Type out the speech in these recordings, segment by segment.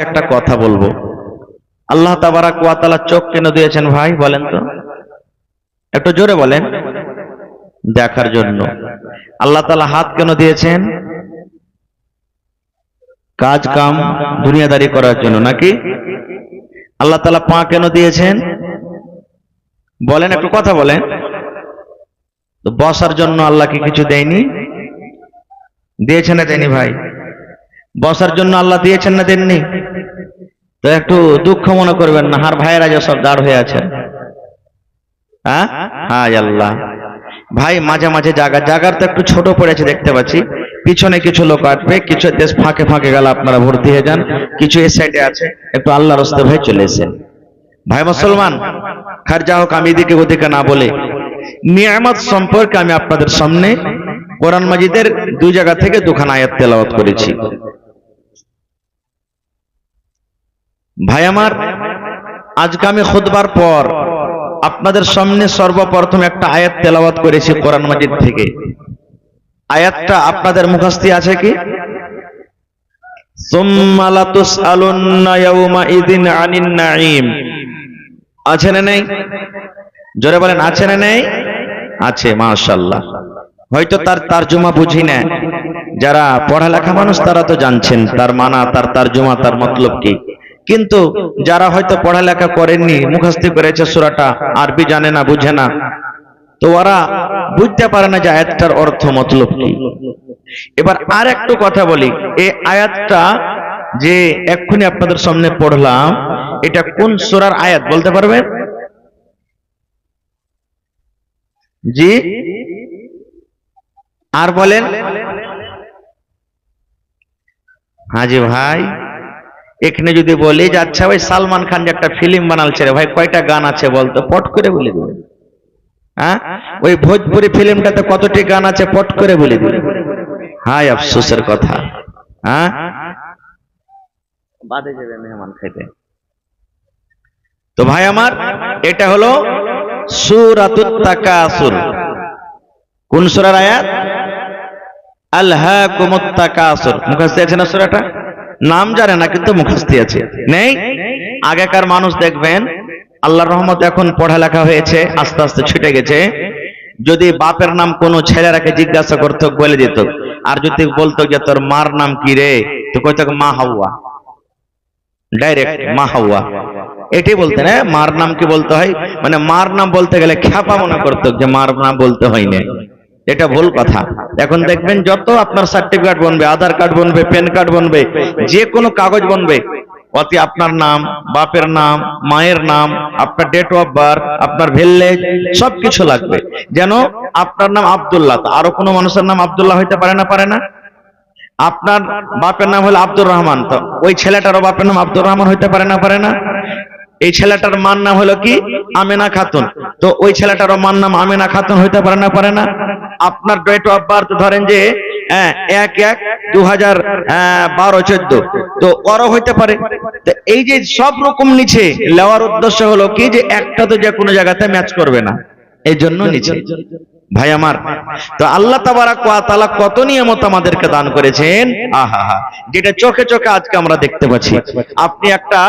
একটা কথা বলবো। আল্লাহ তাবারাক ওয়া তাআলা চোখ কেন দিয়েছেন ভাই বলেন তো, একটু জোরে বলেন। দেখার জন্য। আল্লাহ তাআলা হাত কেন দিয়েছেন? কাজ কাম দুনিয়াদারি করার জন্য নাকি? আল্লাহ তাআলা পা কেন দিয়েছেন বলেন, একটু কথা বলেন। তো বসার জন্য আল্লাহ কি কিছু দেয়নি? দিয়েছেন না দেয়নি ভাই? বসার জন্য আল্লাহ দিয়েছেন না দেননি? তো একটু দুঃখ মনে করবেন না, আর ভাইয়েরা যে সব দাঁড় হয়ে আছেন। হ্যাঁ হায় আল্লাহ ভাই, মাঝে মাঝে জায়গার তো একটু ছোট পড়েছে দেখতে পাচ্ছি। পিছনে কিছু লোক আসবে, কিছু দেশ ফাঁকে ফাঁকে গেলে আপনারা ভর্তি হয়ে যান, কিছু এই সাইডে আছে, একটু আল্লাহর রাস্তায় ভাই চলে এসেন। ভাই মুসলমান, খার যা হোক, আমি এদিকে ওদিকে না বলে নিয়ামত সম্পর্কে আমি আপনাদের সামনে কোরআন মাজিদের দুই জায়গা থেকে দুখানা আয়াত তেলাওয়াত করেছি। ভাই আমার, আজকে আমি খুতবার পর আপনাদের সামনে সর্বপ্রথম একটা আয়াত তেলাওয়াত করেছি কোরআন মাজিদ থেকে। আয়াতটা আপনাদের মুখস্থ আছে কি? সুম্মা লাতুসআলুন্না ইয়াউমাইযিন আনিন নাঈম। আছে না নেই? জোরে বলেন, আছে না নেই? আছে, মাশাআল্লাহ। হয়তো তার তরজমা বুঝি না, যারা পড়ালেখা মানুষ তারা তো জানছেন তার মানা, তার তরজমা, তার মতলব কি। কিন্তু যারা হয়তো পড়ালেখা করেননি, মুখস্থ করেছে সূরাটা, আরবি জানে না, বুঝে না, তো ওরা বুঝতে পারে না যে আয়াতটার অর্থ মতলব কি। এবার আর একটু কথা বলি, এই আয়াতটা যে এক্ষুনি আপনাদের সামনে পড়লাম, এটা কোন সূরার আয়াত বলতে পারবেন? জি, আর বলেন। হাজি ভাই, এখানে যদি বলি যে আচ্ছা ভাই, সালমান খান যে একটা ফিল্ম বানালছে রে ভাই, কয়টা গান আছে বলতো, পট করে বলে দেবে। হ্যাঁ, ওই ভোজপুরি ফিল্মটাতে কতটি গান আছে পট করে বলে দেবে। হায় আফসোসের কথা। হ্যাঁ, বাদে যাবে মেহমান খাইতে। তো ভাই আমার, এটা হলো সূরাতুত তাকাসুর। কোন সূরার আয়াত? আলহাকুমুত তাকাসুর। মুখস্থ আছে না সূরাটা? নাম জানে না কিন্তু মুখস্থ আছে। নেই? আগেকার মানুষ দেখবেন, আল্লাহর রহমত এখন পড়ালেখা হয়েছে, আস্তে আস্তে ছুটে গেছে। যদি বাপের নাম কোনো ছেলেরাকে জিজ্ঞাসা করতো বলে দিত, আর যদি বলতো যে তোর মার নাম কি রে, তো কইতো মা হাওয়া, ডাইরেক্ট মা হাওয়া। এটাই বলতেন। হ্যাঁ, মার নাম কি বলতে হয়, মানে মার নাম বলতে গেলে খ্যাপা মনে করতো যে মার নাম বলতে হয় না। এটা ভুল কথা। এখন দেখবেন যত আপনার সার্টিফিকেট বনবে, আধার কার্ড বনবে, প্যান কার্ড বনবে, যে কোনো কাগজ বনবে, অতি আপনার নাম, বাপের নাম, মায়ের নাম, আপনার ডেট অফ বার্থ, আপনার ভিলেজ, সবকিছু লাগবে। যেন আপনার নাম আব্দুল্লাহ, আরো কোনো মানুষের নাম আব্দুল্লাহ হইতে পারে না? পারে না? আপনার বাপের নাম হলো আব্দুর রহমান, তো ওই ছেলেটারও বাপের নাম আব্দুর রহমান হইতে পারে না? পারে না? এই ছেলেটার মার নাম হলো কি আমেনা খাতুন, তো ওই ছেলেটারও মার নাম আমেনা খাতুন হইতে পারে না? পারে না? আপনার ডেট অফ বার্থ ধরেন যে 1/1/2012-14, তো ওরও হইতে পারে। তো এই যে সব রকম নিচে লেওয়ার উদ্দেশ্য হলো কি, যে একটা তো যে কোনো জায়গাতে ম্যাচ করবে না, এই জন্য নিচে। ভাই আমার, তো আল্লাহ তাবারাক ওয়া তাআলা কত নিয়ামত আমাদেরকে দান করেছেন, আহা হা, যেটা চোখে চোখে আজকে আমরা দেখতে পাচ্ছি। আপনি একটা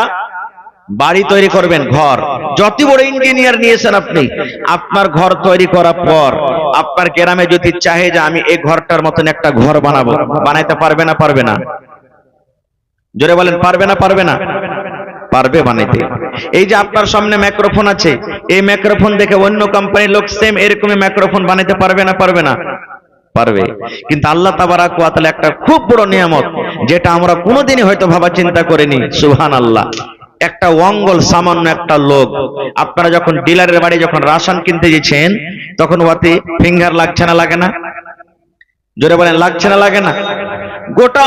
বাড়ি তৈরি করবেন, ঘর, যত বড় ইঞ্জিনিয়ার নিয়েছেন আপনি, আপনার ঘর তৈরি করার পর আপনার গ্রামে যদি চাহে যে আমি এই ঘরটার মতন একটা ঘর বানাবো, বানাইতে পারবে না? পারবে না? জোরে বলেন, পারবে না? পারবে না? পারবে বানাইতে। এই যে আপনার সামনে মাইক্রোফোন আছে, এই মাইক্রোফোন দেখে অন্য কোম্পানির লোক সেম এরকমই মাইক্রোফোন বানাইতে পারবে না? পারবে না? পারবে। কিন্তু আল্লাহ তাবারাক ওয়া তাআলা একটা খুব বড় নিয়ামত, যেটা আমরা কোনোদিনই হয়তো ভাবা চিন্তা করিনি। সুবহানাল্লাহ। একটা অঙ্গল, সামান্য একটা লোক, আপনারা যখন ডিলারের বাড়ি যখন রাশন কিনতে গেছেন, তখন ওতে ফিঙ্গার লাগছে না? লাগে না? জোরে বলেন, লাগছে না? লাগে না? গোটা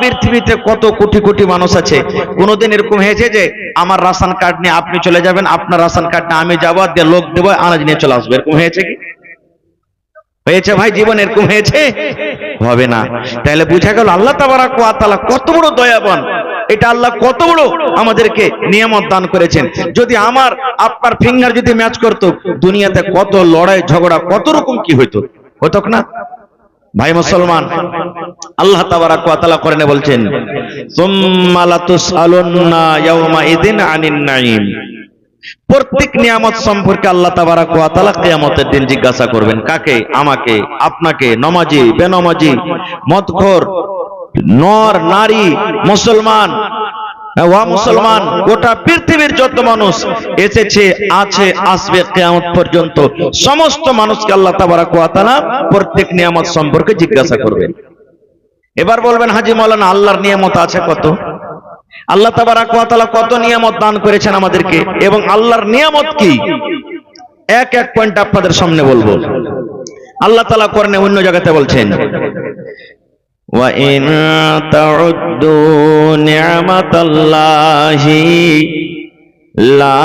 পৃথিবীতে কত কোটি কোটি মানুষ আছে, কোনোদিন এরকম হয়েছে যে আমার রাশন কার্ড নিয়ে আপনি চলে যাবেন, আপনার রাশন কার্ড নিয়ে আমি যাবো, দিয়ে লোক দেবো, আনাজ নিয়ে চলে আসবে? এরকম হয়েছে কি? হয়েছে ভাই? জীবন এরকম হয়েছে? হবে না। তাহলে বুঝা গেল আল্লাহ তাবারাক ওয়া তাআলা কত বড় দয়াবান, এটা আল্লাহ কত বড় আমাদেরকে নিয়ামত দান করেছেন। যদি আমার আপনার ফিঙ্গার যদি ম্যাচ করতো, দুনিয়াতে কত লড়াই ঝগড়া, কত রকম কি হইতো, হতো না? ভাই মুসলমান, আল্লাহ তাবারাক ওয়া তাআলা কোরআনে বলছেন, সুম্মা লাতুসআলুন্না ইয়াওমাইযিন আনিন নাঈম। প্রত্যেক নিয়ামত সম্পর্কে আল্লাহ তাবারাক ওয়া তাআলা কিয়ামতের দিন জিজ্ঞাসা করবেন। কাকে? আমাকে, আপনাকে, নমাজি, বেনমাজি, মদখোর, নর নারী, মুসলমান, ওয়া মুসলমান, গোটা পৃথিবীর যত মানুষ এসেছে, আছে, আসবে কিয়ামত পর্যন্ত সমস্ত মানুষকে আল্লাহ তাবারাক ওয়া তাআলা প্রত্যেক নিয়ামত সম্পর্কে জিজ্ঞাসা করবেন। এবার বলবেন, হাজী মাওলানা, আল্লাহর নিয়ামত আছে কত? আল্লাহ তাবারাক ওয়া তাআলা কত নিয়ামত দান করেছেন আমাদেরকে, এবং আল্লাহর নিয়ামত কি, এক এক পয়েন্ট আপনাদের সামনে বলবো। আল্লাহ তাআলা কোরআনে অন্য জায়গাতে বলছেন, ওয়া ইন তাউদ্দু নি'মাতাল্লাহি লা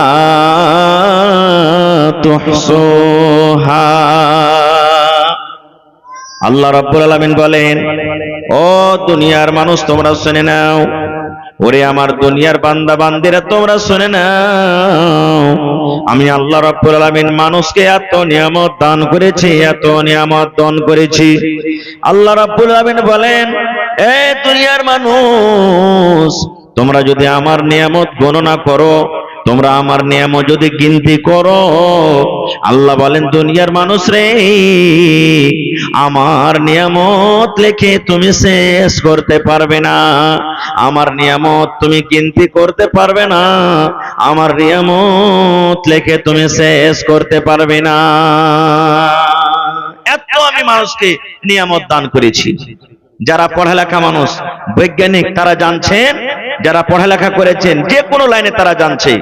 তুহসুহা। আল্লাহ রাব্বুল আলামিন বলেন, ও দুনিয়ার মানুষ তোমরা শুনে নাও, ওরে আমার দুনিয়ার বান্দা বান্দিরা তোমরা শুনে নাও, আমি আল্লাহ রাব্বুল আলামিন মানুষকে এত নিয়ামত দান করেছি, এত নিয়ামত দান করেছি। আল্লাহ রাব্বুল আলামিন বলেন, এ দুনিয়ার মানুষ, তোমরা যদি আমার নিয়ামত গণনা করো, তোমরা আমার নিয়ামত যদি গিনতি করো, আল্লাহ বলেন, দুনিয়ার মানুষ রে, আমার নিয়ামত লেখে তুমি শেষ করতে পারবে না, আমার নিয়ামত তুমি গিনতি করতে পারবে না, আমার নিয়ামত লেখে তুমি শেষ করতে পারবে না। এত আমি মানুষকে নিয়ামত দান করেছি। যারা পড়ালেখা মানুষ, বৈজ্ঞানিক, তারা জানছেন, যারা পড়ালেখা করেছেন যে কোনো লাইনে তারা জানছে,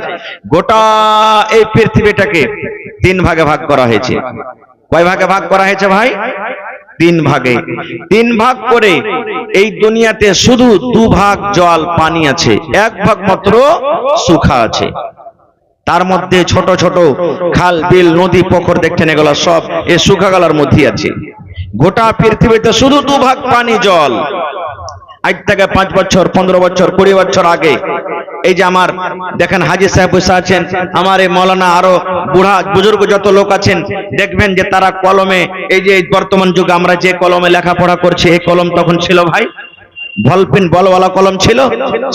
গোটা এই পৃথিবীটাকে তিন ভাগে ভাগ করা হয়েছে। কয় ভাগে ভাগ করা হয়েছে ভাই? তিন ভাগে। তিন ভাগ করে এই দুনিয়াতে শুধু দু ভাগ জল পানি আছে, এক ভাগ মাত্র শুখা আছে। তার মধ্যে ছোট ছোট খাল বিল নদী পুকুর দেখছেন, এগুলো সব এই শুখা গলার মধ্যে আছে। গোটা পৃথিবীতে শুধু দু ভাগ পানি জল। আজ থেকে 5 বছর 15 বছর 20 বছর আগে এই যে আমার দেখেন হাজী সাহেব বসে আছেন, আমার এই মৌলানা, আরো বুড়া বুজুর্গ যত লোক আছেন, দেখবেন যে তারা কলমে, এই যে বর্তমান যুগে আমরা যে কলমে লেখাপড়া করছি, এই কলম তখন ছিল ভাই বলপেন, বলওয়ালা কলম ছিল?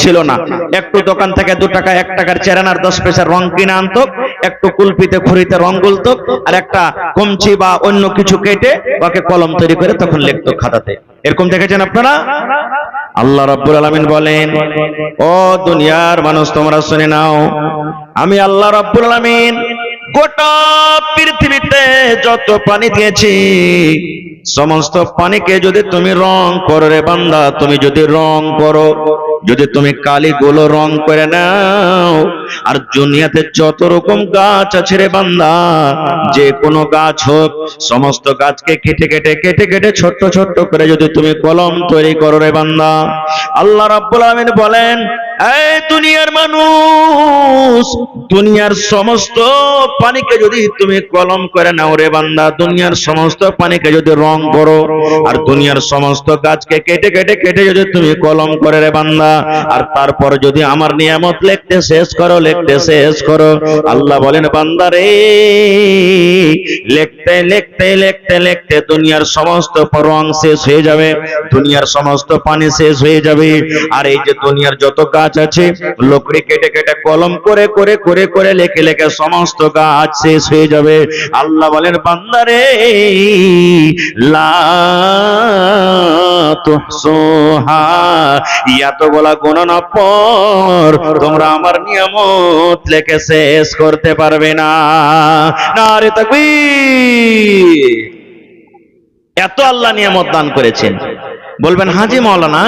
ছিল না। একটু দোকান থেকে 2 টাকা 1 টাকার চেরানার 10 পয়সার রং কিনে আনতো, একটু কুলপিতে খুঁড়িতে রং গুলতো, আর একটা কমচি বা অন্য কিছু কেটে ওকে কলম তৈরি করে তখন লিখতো খাতাতে। এরকম দেখেছেন আপনারা? আল্লাহ রাব্বুল আলামিন বলেন, ও দুনিয়ার মানুষ তোমরা শুনে নাও, আমি আল্লাহ রাব্বুল আলামিন গোটা পৃথিবীতে যত পানি দিয়েছি, সমস্ত পানিকে যদি তুমি রং করো রে বান্দা, তুমি যদি রং করো, যদি তুমি কালিগুলো রং করে নাও, আর দুনিয়াতে যত রকম গাছ আছে রে বান্দা, যে কোনো গাছ হোক, সমস্ত গাছকে কেটে কেটে কেটে কেটে ছোট্ট ছোট্ট করে যদি তুমি কলম তৈরি করো রে বান্দা, আল্লাহ রাব্বুল আলামিন বলেন, এই দুনিয়ার মানুষ, দুনিয়ার সমস্ত পানিকে যদি তুমি কলম করে নাও রে বান্দা, দুনিয়ার সমস্ত পানিকে যদি রং করো, আর দুনিয়ার সমস্ত গাছকে কেটে কেটে কেটে যদি তুমি কলম করে রে বান্দা, আর তারপর যদি আমার নিয়ামত লিখতে শেষ করো, লিখতে শেষ করো, আল্লাহ বলেন, বান্দা রে, লিখতে লিখতে লিখতে লিখতে দুনিয়ার সমস্ত রং শেষ হয়ে যাবে, দুনিয়ার সমস্ত পানি শেষ হয়ে যাবে, আর এই যে দুনিয়ার যত গাছ আছে, লকড়ি কেটে কেটে কলম করে করে করে করে লেখে লেখে সমস্ত গাছ শেষ হয়ে যাবে। আল্লাহ বলেন, বান্দা রে, লা তুহসুহা, এতগুলা গণনা পর তোমরা আমার নিয়ামত লেখে শেষ করতে পারবে না। নারে তাকবীর! এত আল্লাহ নিয়ামত দান করেছেন। বলবেন, হাজী মাওলানা,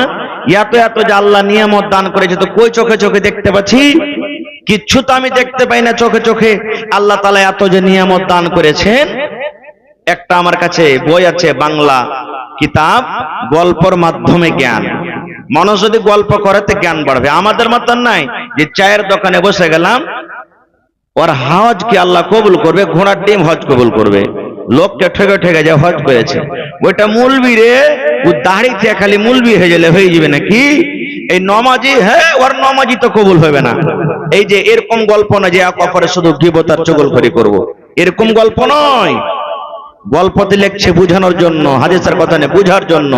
এত এত যে আল্লাহ নিয়ামত দান করেছে, তো কই চোখে চোখে দেখতে পাচ্ছি? কিচ্ছু তো আমি দেখতে পাই না চোখে চোখে। আল্লাহ তাআলা এত যে নিয়ামত দান করেছেন, একটা আমার কাছে বই আছে, বাংলা কিতাব, গল্পর মাধ্যমে জ্ঞান। মানুষ যদি গল্প করে তো জ্ঞান বাড়বে। আমাদের মতন নাই যে চায়ের দোকানে বসে গেলাম, ওর হজ কি আল্লাহ কবুল করবে, ঘোড়ার ডিম হজ কবুল করবে, লোককে ঠেকে ঠেকে যে হজ করেছে, ওইটা মুলবি রে, ও দাড়িতে খালি মুলবি হয়ে গেলে হয়ে যাবে নাকি? এই নমাজি, হ্যাঁ, ওর নমাজি তো কবুল হবে না। এই যে এরকম গল্প না যে অপরে শুধু গীবত আর চুগলখড়ি করব, এরকম গল্প নয়। গল্পতে লিখছে বুঝানোর জন্য, হাদিসের কথা নেই, বুঝার জন্য।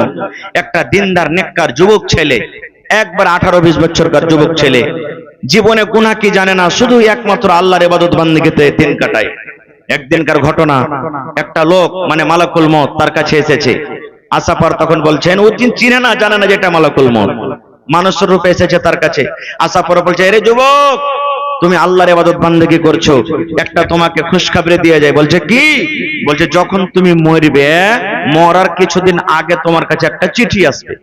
একটা দিনদার নেককার যুবক ছেলে, একবার 18-20 বছরকার যুবক ছেলে, জীবনে গুনাহ কি জানে না, শুধু একমাত্র আল্লাহর ইবাদত বান্দিগিতে দিন কাটায়। একদিনকার ঘটনা, একটা লোক মানে মালাকুল মউত তার কাছে এসেছে। আসার পর তখন বলছেন, ও চিনে না, জানে না যেটা মালাকুল মউত, মানুষের রূপে এসেছে তার কাছে। আসার পর বলছে, আরে যুবক, তুমি আল্লাহর ইবাদত বান্দেগি করছো, একটা তোমাকে খুশখবরি দিয়ে যায়। বলছে কি? বলছে যখন তুমি মরবে, মরার কিছুদিন আগে তোমার কাছে একটা চিঠি আসবে।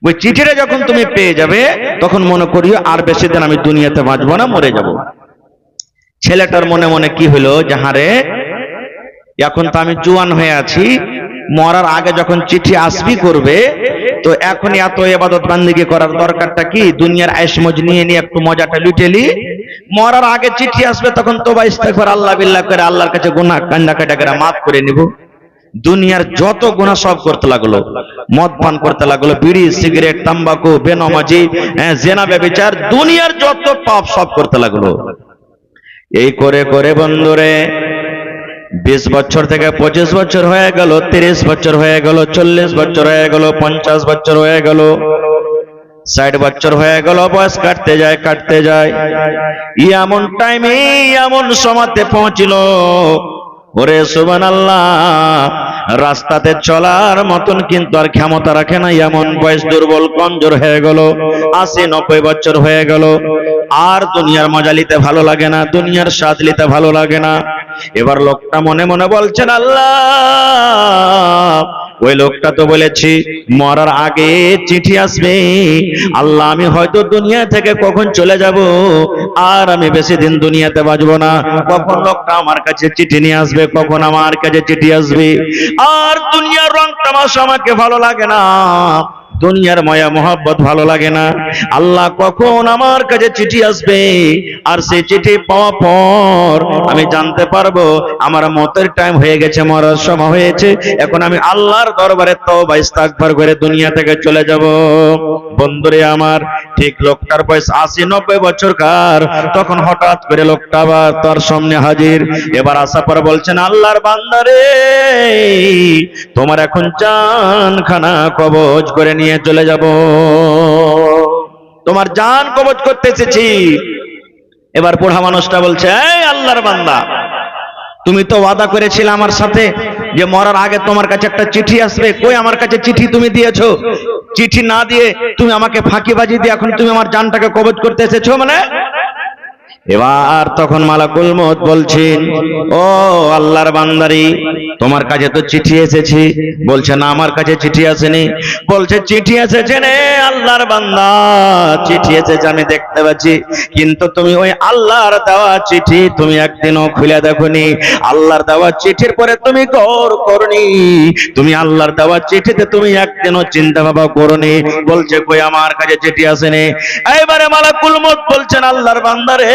ওই চিঠিটা যখন তুমি পেয়ে যাবে, তখন মনে করিও আর বেশি দিন আমি দুনিয়াতে বাঁচবো না, মরে যাব। ছেলেটার মনে মনে কি হলো, যাহারে এখন তো আমি জোয়ান হয়ে আছি, মরার আগে যখন চিঠি আসবি করবে, তো এখন এত ইবাদত বান্দেগি করার দরকারটা কি? দুনিয়ার আয়েশ মজ নিয়ে নিয়ে একটু মজাটা লুটেলি, মরার আগে চিঠি আসবে তখন তোবা ইস্তেগফার আল্লাহ বিল্লাহ করে আল্লাহর কাছে গুনাহ কান্নাকাটা করে মাফ করে নিব। দুনিয়ার যত গুনাহ সব করতে লাগলো, মদ পান করতে লাগলো, বিড়ি সিগারেট তাম্বাকু বেনামাজি জেনা ব্যভিচার, দুনিয়ার যত পাপ সব করতে লাগলো। এই করে করে বন্ধুরে 20 বছর থেকে 25 বছর হয়ে গেল, 30 বছর হয়ে গেল, 40 বছর হয়ে গেল, 50 বছর হয়ে গেল, 60 বছর হয়ে গেল, বয়স কাটতে যায় কাটতে যায়। এমন টাইমে এমন সময়তে পৌঁছিল, ওরে সুবহানাল্লাহ, রাস্তাতে চলার মতন কিন্তু আর ক্ষমতা রাখে না, এমন বয়স দুর্বল কমজোর হয়ে গেল, 80-90 বছর হয়ে গেল। আর দুনিয়ার মজা নিতে ভালো লাগে না, দুনিয়ার স্বাদ নিতে ভালো লাগে না। এবার লোকটা মনে মনে বলছেন, আল্লাহ, ওই লোকটা তো বলেছি মরার আগে চিঠি আসবে, আল্লাহ আমি হয়তো দুনিয়া থেকে কখন চলে যাব, আর আমি বেশি দিন দুনিয়াতে বাঁচবো না, কখন লোকটা আমার কাছে চিঠি নিয়ে আসবে, কখন আমার কাছে চিঠি আসবে। আর দুনিয়ার রং তামাশা আমাকে ভালো লাগে না, দুনিয়ার মায়া মোহাব্বত ভালো লাগে না, আল্লাহ কখন আমার কাছে চিঠি আসবে, আর সেই চিঠি পাওয়ার পর আমি জানতে পারবো আমার মতের টাইম হয়ে গেছে, মরার সময় হয়েছে, এখন আমি আল্লাহর দরবারে তওবা ইস্তেগফার করে দুনিয়া থেকে চলে যাব। বন্ধুরে আমার, ঠিক লোকটার বয়স 80-90 বছরকার, তখন হঠাৎ করে লোকটা আবার তার সামনে হাজির। এবার আসার পর বলছেন, আল্লাহর বান্দারে, তোমার এখন জানখানা কবজ করে নিয়ে চলে যাব, তোমার জান কবজ করতে এসেছি। এবার বুড়া মানুষটা বলছে, এই আল্লাহর বান্দা, তুমি তো ওয়াদা করেছিলে আমার সাথে যে মরার আগে তোমার কাছে একটা চিঠি আসবে, কই আমার কাছে চিঠি তুমি দিয়েছো? চিঠি না দিয়ে তুমি আমাকে ফাঁকিবাজি দিয়ে এখন তুমি আমার জানটাকে কবজ করতে এসেছো মানে? এবার তখন মালাকুল মউত বলছেন, ও আল্লাহর বান্দারি, তোমার কাছে তো চিঠি এসেছে। বলছে, না আমার কাছে চিঠি আসেনি। বলছে, চিঠি এসেছে রে আল্লাহর বান্দা, চিঠি এসেছে আমি দেখতে পাচ্ছি, কিন্তু তুমি ওই আল্লাহর দেওয়া চিঠি তুমি একদিনও খুলে দেখোনি, আল্লাহর দেওয়া চিঠির পরে তুমি গৌর করনি, তুমি আল্লাহর দেওয়া চিঠিতে তুমি একদিনও চিন্তা ভাবনা করনি। বলছে, কই আমার কাছে চিঠি আসেনি। এইবারে মালাকুল মউত বলছেন, আল্লাহর বান্দারে,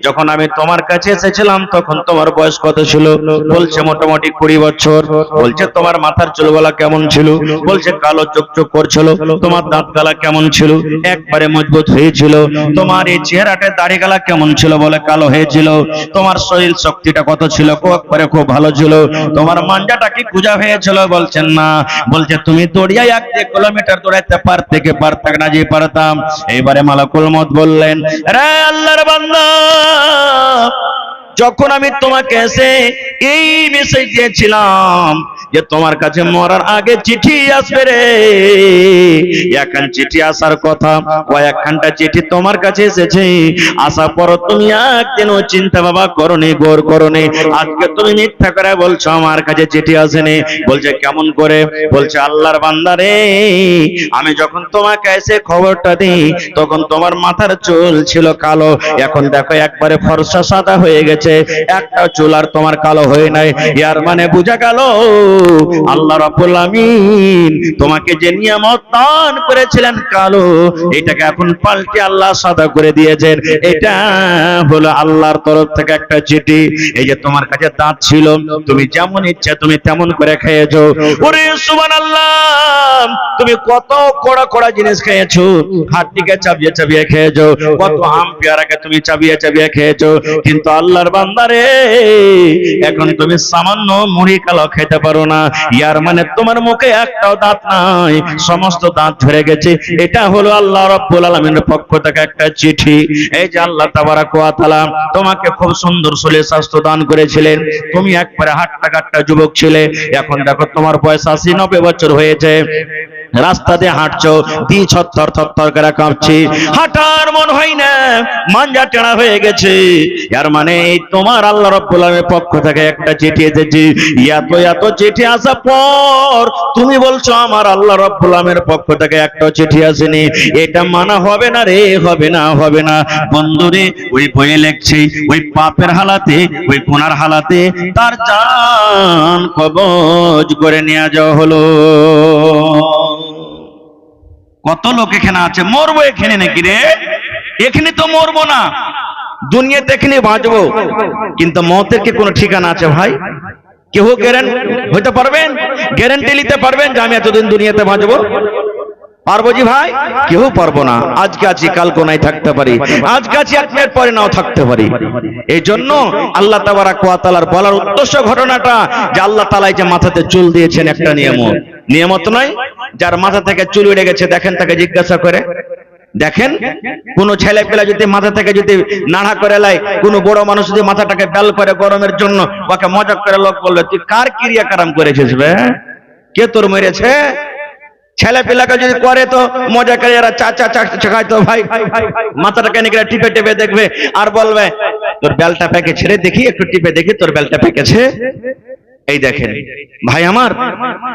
যখন আমি তোমার কাছে এসেছিলাম তখন তোমার বয়স কত ছিল? বলছে, মোটামুটি 20 বছর। বলছে, তোমার মাথার চুলগুলা কেমন ছিল? বলছে, কালো চকচক করছিল। তোমার দাঁত গালা কেমন ছিল? একবারে মজবুত হয়েছিল। তোমার এই চেহারাটা দাড়ি গালা কেমন ছিল? বলে, কালো হয়েছিল। তোমার শরীর শক্তিটা কত ছিল? একবারে খুব ভালো ছিল। তোমার মাঞ্জাটা কি কুজা হয়েছিল? বলছেন, না। বলছে, তুমি দৌড়িয়া 1 কিলোমিটার দৌড়াইতে পারতে কি পারতে না? যে পারতাম। এইবারে মালাকুল মউত বললেন, রে আল্লাহর বান্দা, যখন আমি তোমাকে এসে এই মেসেজ দিয়েছিলাম যে তোমার কাছে মরার আগে চিঠি আসবে রে, এখন চিঠি আসার কথা, কয়েকখানটা চিঠি তোমার কাছে এসেছে, আসার পর তুমি একদিনও চিন্তা ভাবনা করনি, গৌর করনি, আজকে তুমি মিথ্যা করে বলছো আমার কাছে চিঠি আসেনি। বলছে, কেমন করে? বলছে, আল্লাহর বান্দা রে, আমি যখন তোমাকে এসে খবরটা দিই তখন তোমার মাথার চুল ছিল কালো, এখন দেখো একবারে ফর্সা সাদা হয়ে গেছে, একটা চুল আর তোমার কালো হয়ে নাই। ইয়ার মানে বোঝা গেল আল্লাহ রাব্বুল আমিন তোমাকে যে নিয়ামত দান করেছিলেন কালো, এটাকে এখন পাল্টে আল্লাহ সাদা করে দিয়েছেন। এটা হলো আল্লাহর তরফ থেকে একটা চিঠি। এই যে তোমার কাছে দাঁত ছিল, তুমি যেমন ইচ্ছা তুমি তেমন করে খেয়েছো। ওরে সুবহানাল্লাহ, তুমি কত কড়া কড়া জিনিস খেয়েছো, হাড্ডিকে চাবিয়ে চাবিয়ে খেয়েছো, কত আম পেয়ারাকে তুমি চাবিয়ে চাবিয়ে খেয়েছো, কিন্তু আল্লাহর বান্দারে এখন তুমি সামান্য মুড়ি কালো খেতে পারো না। ইয়ার মানে তোমার মুখে একটাও দাঁত নাই, সমস্ত দাঁত ঝরে গেছে। এটা হলো আল্লাহ রাব্বুল আলামিনের পক্ষ থেকে একটা চিঠি। এই যে আল্লাহ তাবারাক ওয়া তাআলা তোমাকে খুব সুন্দর শরীর স্বাস্থ্য দান করেছিলেন, তুমি একবারে হাট্টা কাট্টা যুবক ছিলে, এখন দেখো তোমার বয়স 80-90 বছর হয়েছে, রাস্তা দিয়ে হাঁটছো, দি ছত্তর থরথর করে কাঁপছি, হাঁটার মন হয় না, মাঞ্জা টেড়া হয়ে গেছে। এর মানে তোমার আল্লাহ রাব্বুল আলামিনের পক্ষ থেকে একটা চিঠি এসেছে। এত এত চিঠি আসার পর তুমি বলছো আমার আল্লাহ রাব্বুল আলামিনের পক্ষ থেকে একটা চিঠি আসেনি, এটা মানা হবে না রে, হবে না, হবে না। বন্ধুরে, ওই বইয়ে লেখছে ওই পাপের হালাতে, ওই গুনার হালাতে তার জান কবজ করে নিয়ে যাওয়া হলো। কত লোক এখানে আছে, মরবো এখানে নাকি রে? এখানে তো মরবো না, দুনিয়াতে এখানে বাঁচবো, কিন্তু মতের কি কোনো ঠিকানা আছে ভাই? কেউ গ্যারান্টি হইতে পারবেন, গ্যারান্টি নিতে পারবেন যে আমি এতদিন দুনিয়াতে বাঁচবো? পারবো জি ভাই? কেউ পারবো না। আজকে আছি কাল কোনায় থাকতে পারি, আজকে আছি এক মিনিট পরে নাও থাকতে পারি। এই জন্য আল্লাহ তাবারাক ওয়া তাআলার বলার উদ্দেশ্য ঘটনাটা যে আল্লাহ তাআলা যে মাথাতে চুল দিয়েছেন একটা নিয়ামত, নিয়ামত নয়? যার মাথা থেকে চুল উড়ে গেছে দেখেন, তাকে জিজ্ঞাসা করে দেখেন, কোন ছেলে পেলে যদি মাথা থেকে যদি নাড়া করে লাই, কোন বড় মানুষ যদি মাথাটাকে বেল করে গরমের জন্য, ওকে মজাক করে লোক বলবে তুই কার ক্রিয়া কারাম করেছিস বে, কে তোর মেরেছে? ছেলে পেলাকে যদি করে তো মজা করে এরা চাচা চাচাই তো ভাই মাথাটাকে নিয়ে টিপে টিপে দেখবে আর বলবে তোর বেলটা পেকে ছেড়ে দেখি, একটু টিপে দেখি তোর বেলটা পেকেছে। এই দেখেন ভাই আমার,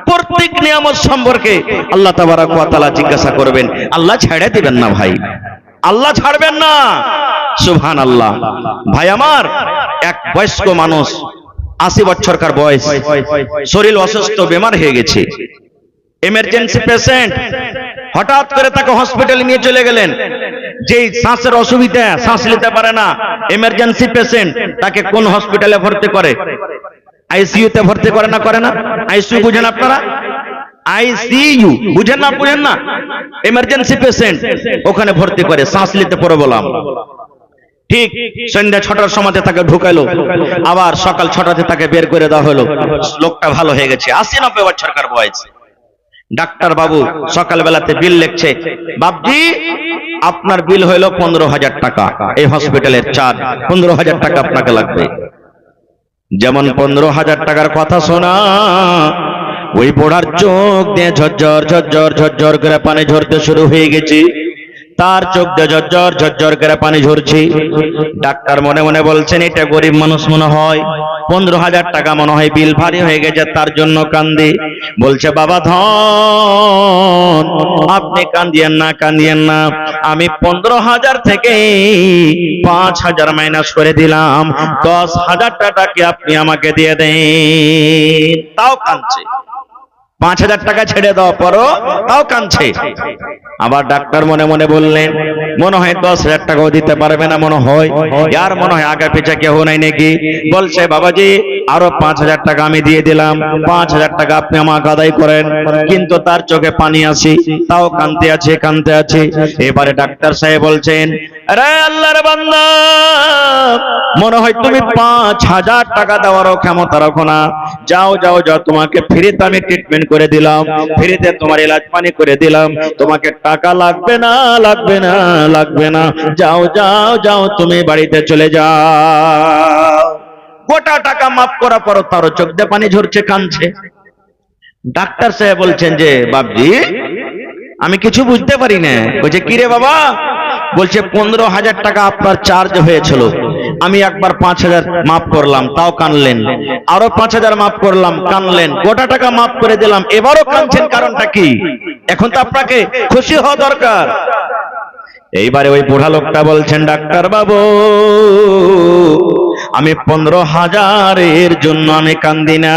প্রত্যেক নিয়ামত সম্পর্কে আল্লাহ তাবারাক ওয়া তাআলা জিজ্ঞাসা করবেন, আল্লাহ ছেড়ে দিবেন না ভাই, আল্লাহ ছাড়বেন না। সুবহানাল্লাহ। ভাই আমার, এক বয়স্ক মানুষ 80 বছরকার বয়স, শরীর অসুস্থ, বেমার হয়ে গেছে, এমার্জেন্সি পেশেন্ট, হঠাৎ করে তাকে হসপিটালে নিয়ে চলে গেলেন। যেই শ্বাসের অসুবিধা, শ্বাস নিতে পারে না, এমার্জেন্সি পেশেন্ট, তাকে কোন হসপিটালে ভর্তি করে? আইসিইউ তে ভর্তি করে না? করে না? আইসিইউ বুঝেন আপনারা? আইসিইউ বুঝেন না? বুঝেন না? এমার্জেন্সি পেশেন্ট ওখানে ভর্তি করে, শ্বাস নিতে পড়ে বললাম। ঠিক সন্ধ্যা 6টার সময় তাকে ঢুকাইলো, আবার সকাল 6টাতে তাকে বের করে দেওয়া হলো। লোকটা ভালো হয়ে গেছে, 80-90 বছরকার বয়স। ডাক্তার বাবু সকালবেলাতে বিল লিখছে, বাবজি আপনার বিল হইলো 15,000 টাকা, এই হসপিটালের চার্জ 15,000 টাকা আপনাকে লাগবে। যেমন 15,000 টাকার কথা শোনা, ওই বোড়ার চোখ দিয়ে ঝরঝর ঝরঝর ঝরঝর করে পানি ঝরতে শুরু হয়ে গেছে, তার চোখ দিয়ে ঝরঝর ঝরঝর করে পানি ঝরছে। ডাক্তার মনে মনে বলছেন এটা গরিব মানুষ মনে হয়, 15,000 টাকা মনে হয় বিল ভারী হয়ে গেছে, তার জন্য কান্দি। বলছে বাবা ধন, আপনি কান্দিয়েন না, কান্দিয়েন না, আমি 15,000 থেকে 5,000 মাইনাস করে দিলাম, 10,000 টাকা কি আপনি আমাকে দিয়ে দেন। তাও কাঁদছে, 5,000 টাকা ছেড়ে দাও পরও তাও কাঁদছে। আবার ডাক্তার মনে মনে বললেন মনে হয় 10,000 টাকাও দিতে পারবে না, মনে হয় यार মনে হয় আগে পিছে কেউ নাই নাকি। বলছে বাবাজি আরো 5,000 টাকা আমি দিয়ে দিলাম, 5,000 টাকা আপনি আমাকে আদায় করেন। কিন্তু তার চোখে পানি আসে, তাও কাঁদতে আছে, কাঁদতে আছে। এবারে ডাক্তার সাহেব বলছেন আরে আল্লাহর বান্দা, মনে হয় তুমি 5,000 টাকা দেওয়ারও ক্ষমতা রাখো না, যাও যাও যাও, তোমাকে ফ্রিতে আমি ট্রিটমেন্ট করে দিলাম, ফ্রিতে তোমার ইলাজ পানি করে দিলাম, তোমাকে টাকা লাগবে না, লাগবে না, লাগবে না, যাও যাও যাও, তুমি বাড়িতে চলে যাও। গোটা টাকা মাফ করা পর তারও চোখ দিয়ে পানি ঝরছে, কাঁদছে। ডাক্তার সাহেব বলছেন যে বাবজি আমি কিছু বুঝতে পারি না। বলছে কি রে বাবা? বলছে 15,000 টাকা আপনার চার্জ হয়েছিল, আমি একবার 5,000 মাফ করলাম, তাও কানলেন, আরো 5,000 মাফ করলাম, কানলেন, গোটা টাকা মাফ করে দিলাম, এবারও কাঁদছেন, কারণটা কি? এখন তো আপনাকে খুশি হওয়া দরকার। এইবারে ওই বুড়া লোকটা বলছেন ডাক্তার বাবু আমি 15,000-এর জন্য আমি কান্দি না।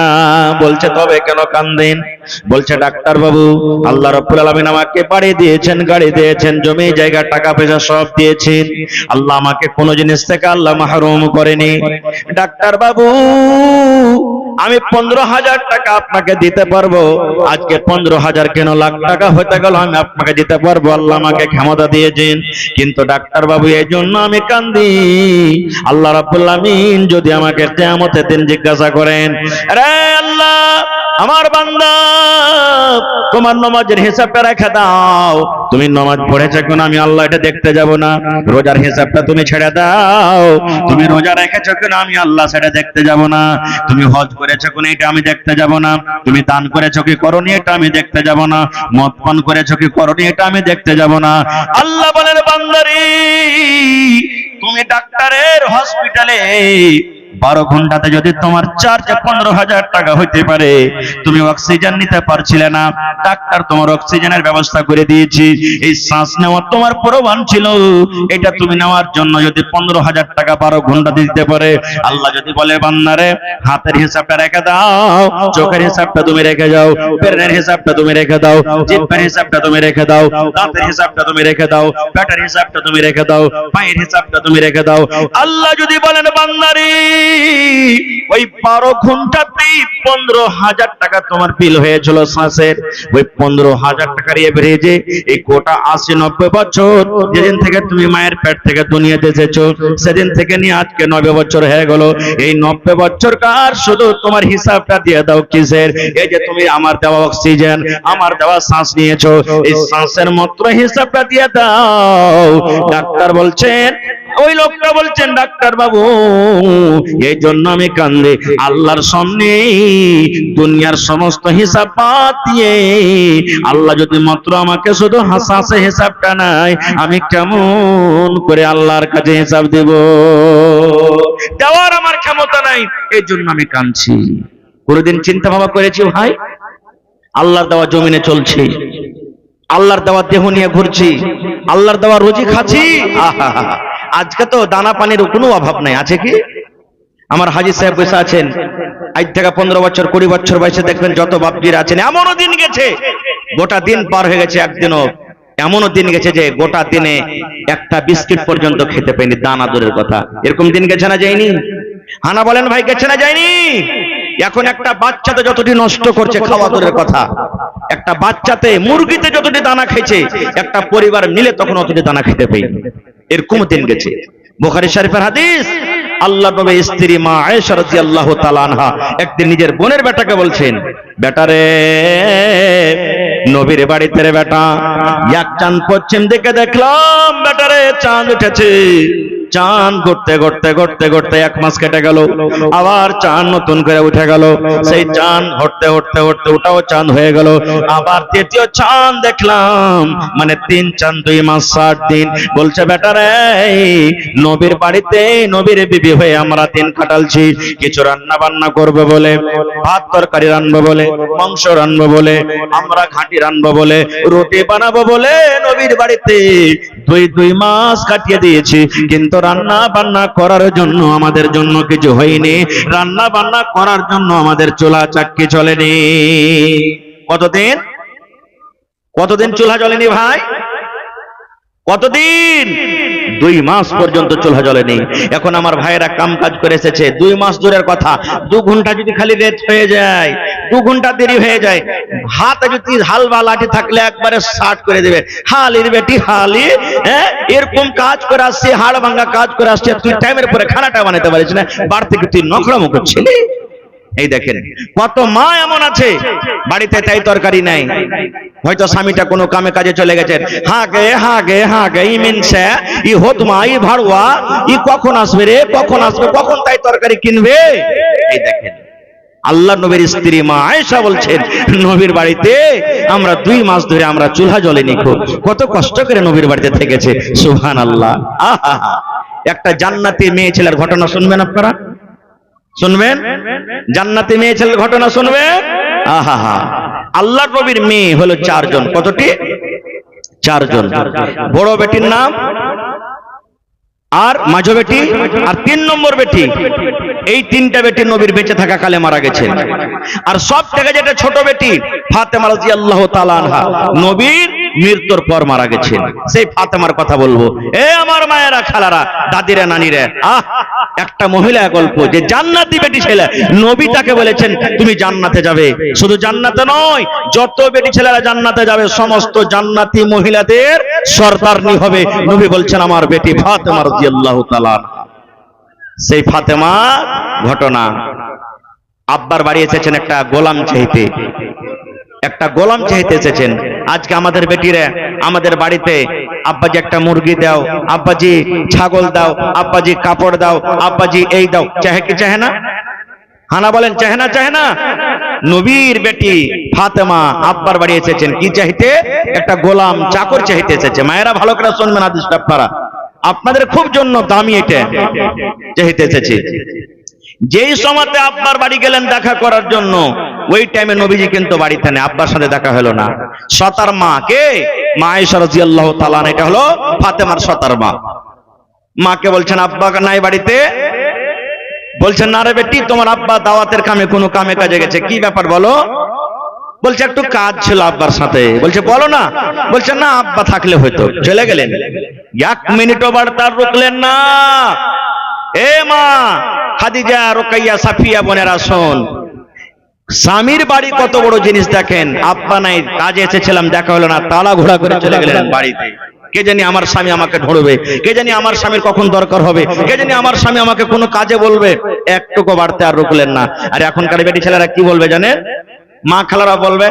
বলছে তবে কেন কান্দেন? বলছে ডাক্তার বাবু, আল্লাহ রাব্বুল আলামিন আমাকে বাড়ি দিয়েছেন, গাড়ি দিয়েছেন, জমি জায়গা টাকা পয়সা সব দিয়েছেন। আল্লাহ আমাকে কোনো জিনিস থেকে আল্লাহ মাহরুম করেনি। ডাক্তার বাবু, আমি 15,000 টাকা আপনাকে দিতে পারবো। আজকে 15,000 কেন, লাখ টাকা হতে গেল আমি আপনাকে দিতে পারবো, আল্লাহ আমাকে ক্ষমতা দিয়েছেন। কিন্তু ডাক্তার বাবু, এই জন্য আমি কান্দি, আল্লাহ রাব্বুল আলামিন যদি আমাকে কিয়ামতের দিন জিজ্ঞাসা করেন, আরে আল্লাহ, আমার বান্দা তোমার নামাজের হিসাবটা রেখে দাও। তুমি নামাজ পড়েছো কেন, আমি আল্লাহ এটা দেখতে যাব না। রোজার হিসাবটা তুমি ছেড়ে দাও, তুমি রোজা রেখেছো কেন, আমি আল্লাহ সেটা দেখতে যাব না। তুমি হজ করেছো কেন, এটা আমি দেখতে যাব না। তুমি দান করেছো কি করনি, এটা আমি দেখতে যাব না। মদ পান করেছো কি করনি, এটা আমি দেখতে যাব না। আল্লাহ বলেন, বান্দারে, তুমি ডাক্তারের হসপিটালে 12 ঘন্টাতে যদি তোমার চার্জ 15,000 টাকা হইতে পারে, তুমি অক্সিজেন নিতে পারছিলে না, ডাক্তার তোমার অক্সিজেনের ব্যবস্থা করে দিয়েছি। এই শ্বাস নেওয়া তোমার প্রয়োজন ছিল, এটা তুমি নেওয়ার জন্য যদি 15,000 টাকা 12 ঘন্টা দিতে পারে, আল্লাহ যদি বলে, বান্দারে, হাতের হিসাবটা রেখে দাও, চোখের হিসাবটা তুমি রেখে যাও, পেটের হিসাবটা তুমি রেখে দাও, জিহ্বার হিসাবটা তুমি রেখে দাও, দাঁতের হিসাবটা তুমি রেখে দাও, পেটের হিসাবটা তুমি রেখে দাও, পায়ের হিসাবটা তুমি রেখে দাও। আল্লাহ যদি বলেন, বান্দারে, ওই 12 ঘন্টাতেই 15,000 টাকা তোমার বিল হয়েছিল শ্বাসের, ওই 15,000 টাকার এভারেজে এই গোটা 80-90 বছর যেদিন থেকে তুমি মায়ের পেট থেকে দুনিয়াতে এসেছো, সেদিন থেকে নিয়ে আজকে 90 বছর হয়ে গেল। এই 90 বছর কার শুধু তোমার হিসাবটা দিয়ে দাও কিসের? এই যে তুমি আমার দেওয়া অক্সিজেন, আমার দেওয়া শ্বাস নিয়েছো, এই শ্বাসের মাত্র হিসাবটা দিয়ে দাও। ডাক্তার বলছেন, ওই লোকটা বলছেন, ডাক্তার বাবু, এই জন্য আমি কান্দি, আল্লাহর সামনে দুনিয়ার সমস্ত হিসাব বাদ দিয়ে আল্লাহ যদি মাত্র আমাকে শুধু হাসাসে হিসাবটা নাই, আমি কেমন করে আল্লাহর কাছে হিসাব দেব? দেওয়ার আমার ক্ষমতা নাই, এই জন্য আমি কাঁদছি। কোনদিন চিন্তা ভাবনা করেছি ভাই, আল্লাহর দেওয়া জমিনে চলছি, আল্লাহর দেওয়া দেহ নিয়ে ঘুরছি, আল্লাহর দেওয়া রুজি খাচ্ছি। আহা, আজকে তো দানা পানির কোনো অভাব নাই, আছে কি? আমার হাজী সাহেব বসে আছেন, আজ থেকে 15 বছর 20 বছর বয়সে দেখবেন যত বাপজিরা আছেন, এমনও দিন গেছে, গোটা দিন পার হয়ে গেছে, একদিনও এমনও দিন গেছে যে গোটা দিনে একটা বিস্কিট পর্যন্ত খেতে পাইনি, দানা দূরের কথা। এরকম দিন গেছে না যায়নি? হানা বলেন ভাই, গেছে না যায়নি? এখন একটা বাচ্চাতে যতটি নষ্ট করছে খাওয়া দূরের কথা, একটা বাচ্চাতে মুরগিতে যতটি দানা খেয়েছে, একটা পরিবার মিলে তখন অতটি দানা খেতে পাইনি। এরকম দিন গেছে। বুখারী শরীফের হাদিস, আল্লাহ নবীর স্ত্রী মা আয়েশা রাদিয়াল্লাহু তাআলা আনহা একদিন নিজের বোনের বেটাকে বলছেন, বেটারে, নবীর বাড়িতে রে বেটা, এক চাঁদ পশ্চিম দিকে দেখলাম, বেটারে চাঁদ উঠেছে। চাঁদ ঘুরতে ঘুরতে ঘুরতে ঘুরতে 1 মাস কেটে গেল, আবার চাঁদ নতুন করে উঠে গেল। সেই চাঁদ ঘুরতে ঘুরতে ঘুরতে ওটাও চাঁদ হয়ে গেল, আবার তৃতীয় চাঁদ দেখলাম, মানে 3 চাঁদ 2 মাস 60 দিন। বলছে, বেটারে, নবীর বাড়িতে নবীর বিবি হয়ে আমরা দিন কাটালছি, কিছু রান্না বান্না করবো বলে, ভাত তরকারি রান্নবো বলে, মাংস রান্নবো বলে, আমরা ঘাঁটি রান্নবো বলে, রুটি বানাবো বলে নবীর বাড়িতে 2 মাস কাটিয়ে দিয়েছি, কিন্তু রান্না বান্না করার জন্য আমাদের জন্য কিছু হয়নি, রান্না বান্না করার জন্য আমাদের চুলা চাক্কি চলেনি। কতদিন কতদিন চুলা জ্বলেনি ভাই? কতদিন? 2 মাস পর্যন্ত চুলা জ্বলেনি। এখন আমার ভাইয়েরা কাম কাজ করে এসেছে, 2 মাস দূরের কথা, 2 ঘন্টা যদি খালি লেট হয়ে যায়, 2 ঘন্টা দেরি হয়ে যায়, হাতে যদি হালবা লাঠি থাকলে একবারে শার্ট করে দেবে, হালির বেটি হালি, এরকম কাজ করে আসছে, হাড় ভাঙা কাজ করে আসছে, তুই টাইমের পরে খানাটা বানাতে পারিস না, বার থেকে তুই নখড়ামো করছিলি। এই দেখেন কত মা এমন আছে বাড়িতে তাই তরকারি নাই, হয়তো স্বামীটা কোনো কামে কাজে চলে গেছেন, হাগে হাগে হাগে ই মিনছে, ই হতমা, ই ভাড়ুয়া, ই কখন আসবে রে, কখন আসবে, কখন তাই তরকারি কিনবে। এই দেখেন আল্লাহ নবীর স্ত্রী মা আয়েশা বলছেন, নবীর বাড়িতে আমরা 2 মাস ধরে আমরা চুলা জ্বলেনি, কত কষ্ট করে নবীর বাড়িতে থেকেছে। সুবহানাল্লাহ। আহা, একটা জান্নাতি মেয়ে ছেলের ঘটনা শুনবেন আপনারা, শুনবেন, জান্নাতি মেয়ে ছেলের ঘটনা শুনবেন। আহা, আল্লাহ নবীর মেয়ে হলো 4 জন। কতটি? 4 জন। বড় বেটির নাম আর মাঝো বেটি আর 3 নম্বর বেটি, এই 3টা বেটি নবীর বেঁচে থাকা কালে মারা গেছেন। আর সব থেকে যেটা ছোট বেটি ফাতেমা রাদিয়াল্লাহু তাআলা আনহা, নবীর মৃত্যুর পর মারা গেছেন। সেই ফাতেমার কথা বলবো। এ আমার মায়েরা, খালারা, দাদিরা, নানিরা, একটা মহিলা গল্প যে জান্নাতি বেটি ছেলে, নবী তাকে বলেছেন তুমি জান্নাতে যাবে। শুধু জান্নাতে নয়, যত বেটি ছেলেরা জান্নাতে যাবে সমস্ত জান্নাতি মহিলাদের সরদারনি হবে। নবী বলছেন আমার বেটি ফাতেমা রাদিয়াল্লাহু তাআলা। সেই ফাতেমা ঘটনা, আব্বার বাড়ি এসেছেন একটা গোলাম চাইতে, একটা গোলাম চাইতে এসেছেন। আজকে আমাদের বেটিরা আমাদের বাড়িতে আব্বাজি একটা মুরগি দাও, আব্বাজি ছাগল দাও, আব্বাজি কাপড় দাও, আব্বাজি এই দাও, চাহে কি চাহে না? হানা বলেন, চাহে না? চাহে না? নবীর বেটি ফাতেমা আব্বার বাড়ি এসেছেন কি চাইতে? একটা গোলাম চাকর চাইতে এসেছে। মায়েরা ভালো করে শুনবেন, আদিস পারা আপনাদের খুব জন্য দামি, এটা চাইতে এসেছে। যেই সময়তে আব্বার বাড়ি গেলেন দেখা করার জন্য, ওই টাইমে নবীজি কিন্তু বাড়িতে নেই, আব্বার সাথে দেখা হলো না। সতার মা কে? মা আয়েশা রাদিয়াল্লাহু তাআলা, এটা হলো ফাতেমার সতার মা। মাকে বলছেন আব্বা নাই বাড়িতে। বলছেন না রে বেটি, তোমার আব্বা দাওয়াতের কামে কোনো কামে কাজে গেছে। কি ব্যাপার বলো? বলছে একটু কাজ ছিল আব্বার সাথে। বলছে বলো না। বলছে না, আব্বা থাকলে হয়তো। চলে গেলেন, 1 মিনিটও বার্তার রুকলেন না। এ মা খাদিজা, রুকাইয়া, সাফিয়া বোনেরা শোন, স্বামীর বাড়ি কত বড় জিনিস দেখেন। আব্বা নাই, কাজে এসেছিলাম, দেখা হলো না, তালা ঘোড়া করে চলে গেলেন বাড়িতে। কে জানি আমার স্বামী আমাকে ধরবে, কে জানি আমার স্বামীর কখন দরকার হবে, কে জানি আমার স্বামী আমাকে কোনো কাজে বলবে। একটুকু বাড়তে আর রুকলেন না। আর এখনকার বেটি ছেলেরা কি বলবে জানেন? মা খালারা বলবে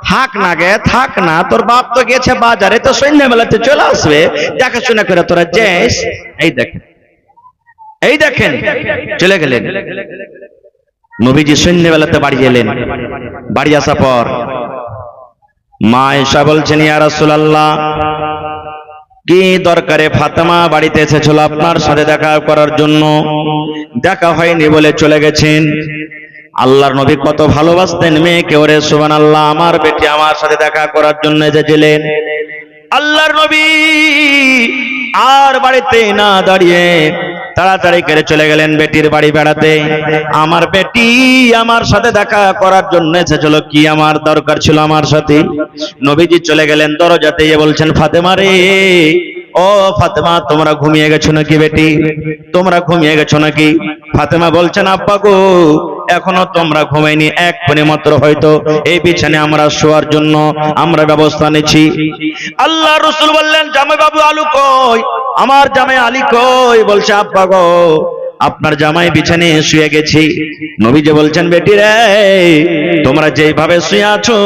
থাক না গে, থাক না, তোর বাপ তো গেছে বাজারে, তো সন্ধ্যাবেলাতে চলে আসবে, দেখাশোনা করে তোরা যাস। এই দেখেন, এই দেখেন, চলে গেলেন। নবীজি সন্ধ্যাবেলাতে বাড়ি এলেন। বাড়ি আসার পর মা আয়েশা বলছেন ইয়া রাসূলুল্লাহ, কি দরকারে ফাতেমা বাড়িতে এসেছিল আপনার সাথে দেখা করার জন্য? দেখা হয়নি বলে চলে গেছেন। আল্লাহর নবী কত ভালোবাসতেন মেয়েকে। ওরে সুবহানাল্লাহ, আমার বেটি আমার সাথে দেখা করার জন্য এসেছিলেন। আল্লাহর নবী আর বাড়িতে না দাঁড়িয়ে তাড়াতাড়ি করে চলে গেলেন বেটির বাড়ি বেড়াতে। আমার বেটি আমার সাথে দেখা করার জন্য এসেছিল, কি আমার দরকার ছিল আমার সাথে? নবীজি চলে গেলেন, দরজাতে গিয়ে বলছেন ফাতেমা রে, ও ফাতেমা, তোমরা ঘুমিয়ে গেছো নাকি বেটি? তোমরা ঘুমিয়ে গেছো নাকি? ফাতেমা বলছেন আব্বা গো, এখনো তোমরা ঘুমাইনি, এক ক্ষণে মাত্র হয়তো এই বিছানে আমরা শোয়ার জন্য আমরা ব্যবস্থা নিচ্ছি। আল্লাহ রাসূল বললেন জামাই বাবু আলু কই? আমার জামাই আলী কই? বলছে আব্বা গো, আপনার জামাই বিছানে শুয়ে গেছি। নবীজি বলছেন বেটি রে, তোমরা যেভাবে শুয়ে আছো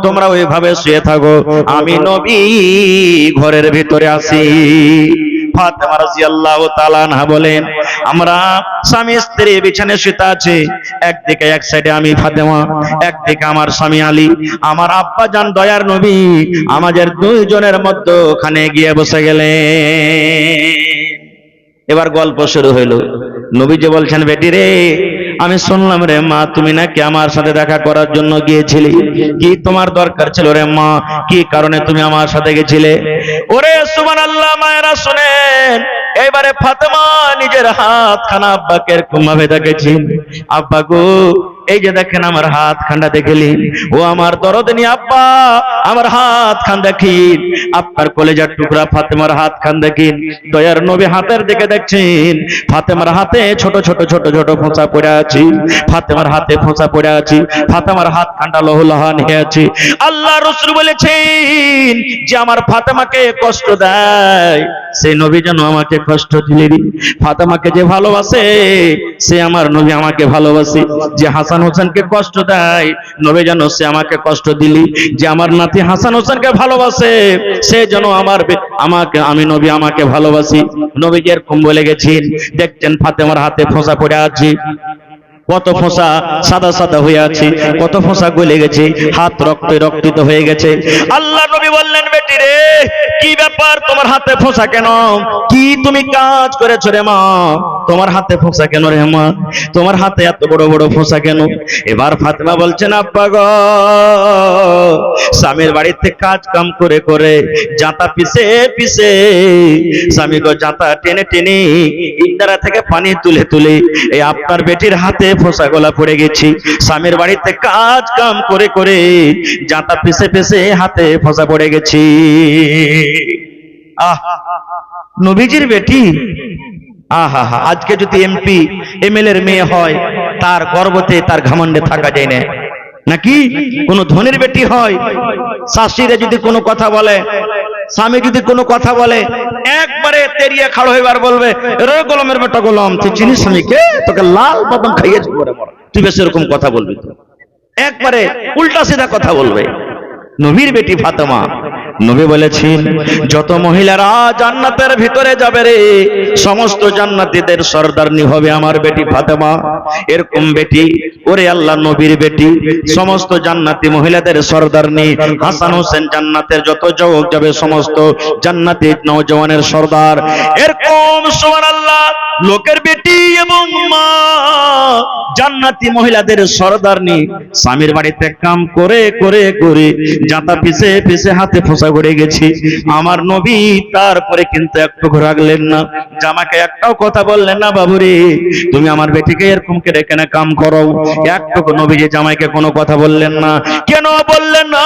তোমরা ওইভাবে শুয়ে থাকো, আমি নবী ঘরের ভিতরে আছি। ফাতেমা রাদিয়াল্লাহু তাআলা আনহা বলেন আমরা স্বামী স্ত্রী বিছানায় শুতে আছি, একদিকে এক সাইডে আমি ফাতেমা, একদিকে আমার স্বামী আলী। আমার আব্বা জান দয়ার নবী আমাদের দুইজনের মধ্যখানে গিয়ে বসে গেলেন। এবার গল্প শুরু হইল। নবীজি বলছেন বেটি রে, আমি শুনলাম রে মা, তুমি নাকি আমার সাথে দেখা করার জন্য গিয়েছিলে। কি তোমার দরকার ছিল রে মা? কি কারণে তুমি আমার সাথে গেছিলে? ওরে সুবহানাল্লাহ, মায়েরা শুনেন। এবারে ফাতেমা নিজের হাত খানা আব্বাকে এরকম ভাবে দেখেছেন, আব্বা গো এই যে দেখেন আমার হাত খান্ডা দেখেলি, ও আমার দরদিনী আব্বা আমার হাত খান দেখিন, আপনার কলেজার টুকরা ফাতেমার হাত খান দেখিন। দয়ার নবী হাতের দিকে দেখছেন, ফাতেমার হাতে ছোট ছোট ছোট ছোট ফোঁচা পড়ে আছে, ফাতেমার হাতে ফোঁচা পড়ে আছে, ফাতেমার হাত খান্ডা লহলহান হয়ে আছে। আল্লাহ রাসূল বলেছেন যে আমার ফাতেমাকে কষ্ট দেয় সেই নবী যেন আমাকে কষ্ট দিলেন। ফাতেমাকে যে ভালোবাসে সে আমার নবী আমাকে ভালোবাসে। যে হাসান হোসেনকে কষ্ট দেয় নবী যেন সে আমাকে কষ্ট দিলি। যে আমার নাতি হাসান হোসেনকে ভালোবাসে সে যেন আমাকে আমি নবী আমাকে ভালোবাসি। নবীজি এরকম বলে গেছেন। দেখছেন ফাতেমার হাতে ফোঁসা পড়ে আছে, কত ফোঁসা সাদা সাদা হয়ে আছে, কত ফোঁসা গলে গেছে, হাত রক্তে রক্তিত হয়ে গেছে। আল্লাহ নবী বললেন বেটি রে, কি ব্যাপার তোমার হাতে ফোঁসা কেন? কি তুমি কাজ করেছো রে মা? তোমার হাতে ফোঁসা কেন রে মা, তোমার হাতে এত বড় বড় ফোঁসা কেন? এবার ফাতেমা বলছেন, আব্বা গো, স্বামীর বাড়িতে কাজ কাম করে করে জাঁতা পিছে পিছে স্বামী গো জাঁতা টেনে টেনে ইন্দারা থেকে পানি তুলে তুলে এই আপনার বেটির হাতে ফোঁসা গলা পড়ে গেছি। স্বামীর বাড়িতে কাজ কাম করে করে জাঁতা পিছে পিছে হাতে ফোঁসা পড়ে গেছি। আহ, নবীজির বেটি, আহা হা, আজকে যদি এমপি এমএলএ এর মেয়ে হয় তার গর্বতে তার ঘমণ্ডে থাকা যায় না, নাকি কোন ধনীর বেটি হয় শাশুড়িরা যদি কোনো কথা বলে, স্বামী যদি কোনো কথা বলে, একবারে তেরিয়ে খাড়ো হইবার বলবে, রে গোলামের বেটা গোলাম, তুই চিনিস স্বামীকে? তোকে লাল বাদাম খাইয়েছি, তুই বেশ এরকম কথা বলবি? তো একবারে উল্টা সিধা কথা বলবে। নবীর বেটি ফাতেমা, নবী বলেছেন যত মহিলারা জান্নাতের ভিতরে যাবে রে, সমস্ত জান্নাতীদের সরদারনি হবে আমার বেটি ফাতেমা। এরকম বেটি, ওরে আল্লাহ, নবীর বেটি সমস্ত জান্নাতি মহিলাদের সরদারনি। হাসান হোসেন জান্নাতের যত যুবক যাবে সমস্ত জান্নাতি নওজওয়ানের সরদার। এরকম সুবহানাল্লাহ লোকের বেটি এবং মা জান্নাতি মহিলাদের সরদারনি। স্বামীর বাড়িতে কাম করে করে করে জাতা পিছে পিছে হাতে ফোঁসা পড়ে গেছি। আমার নবী তারপরে কিন্তু একটু রাগলেন না, জামাকে একটাও কথা বললেন না, বাবুরে তুমি আমার বেটিকে এরকম করে কেন কাম করো? একটু নবীজি জামাইকে কোনো কথা বললেন না। কেন বললেন না?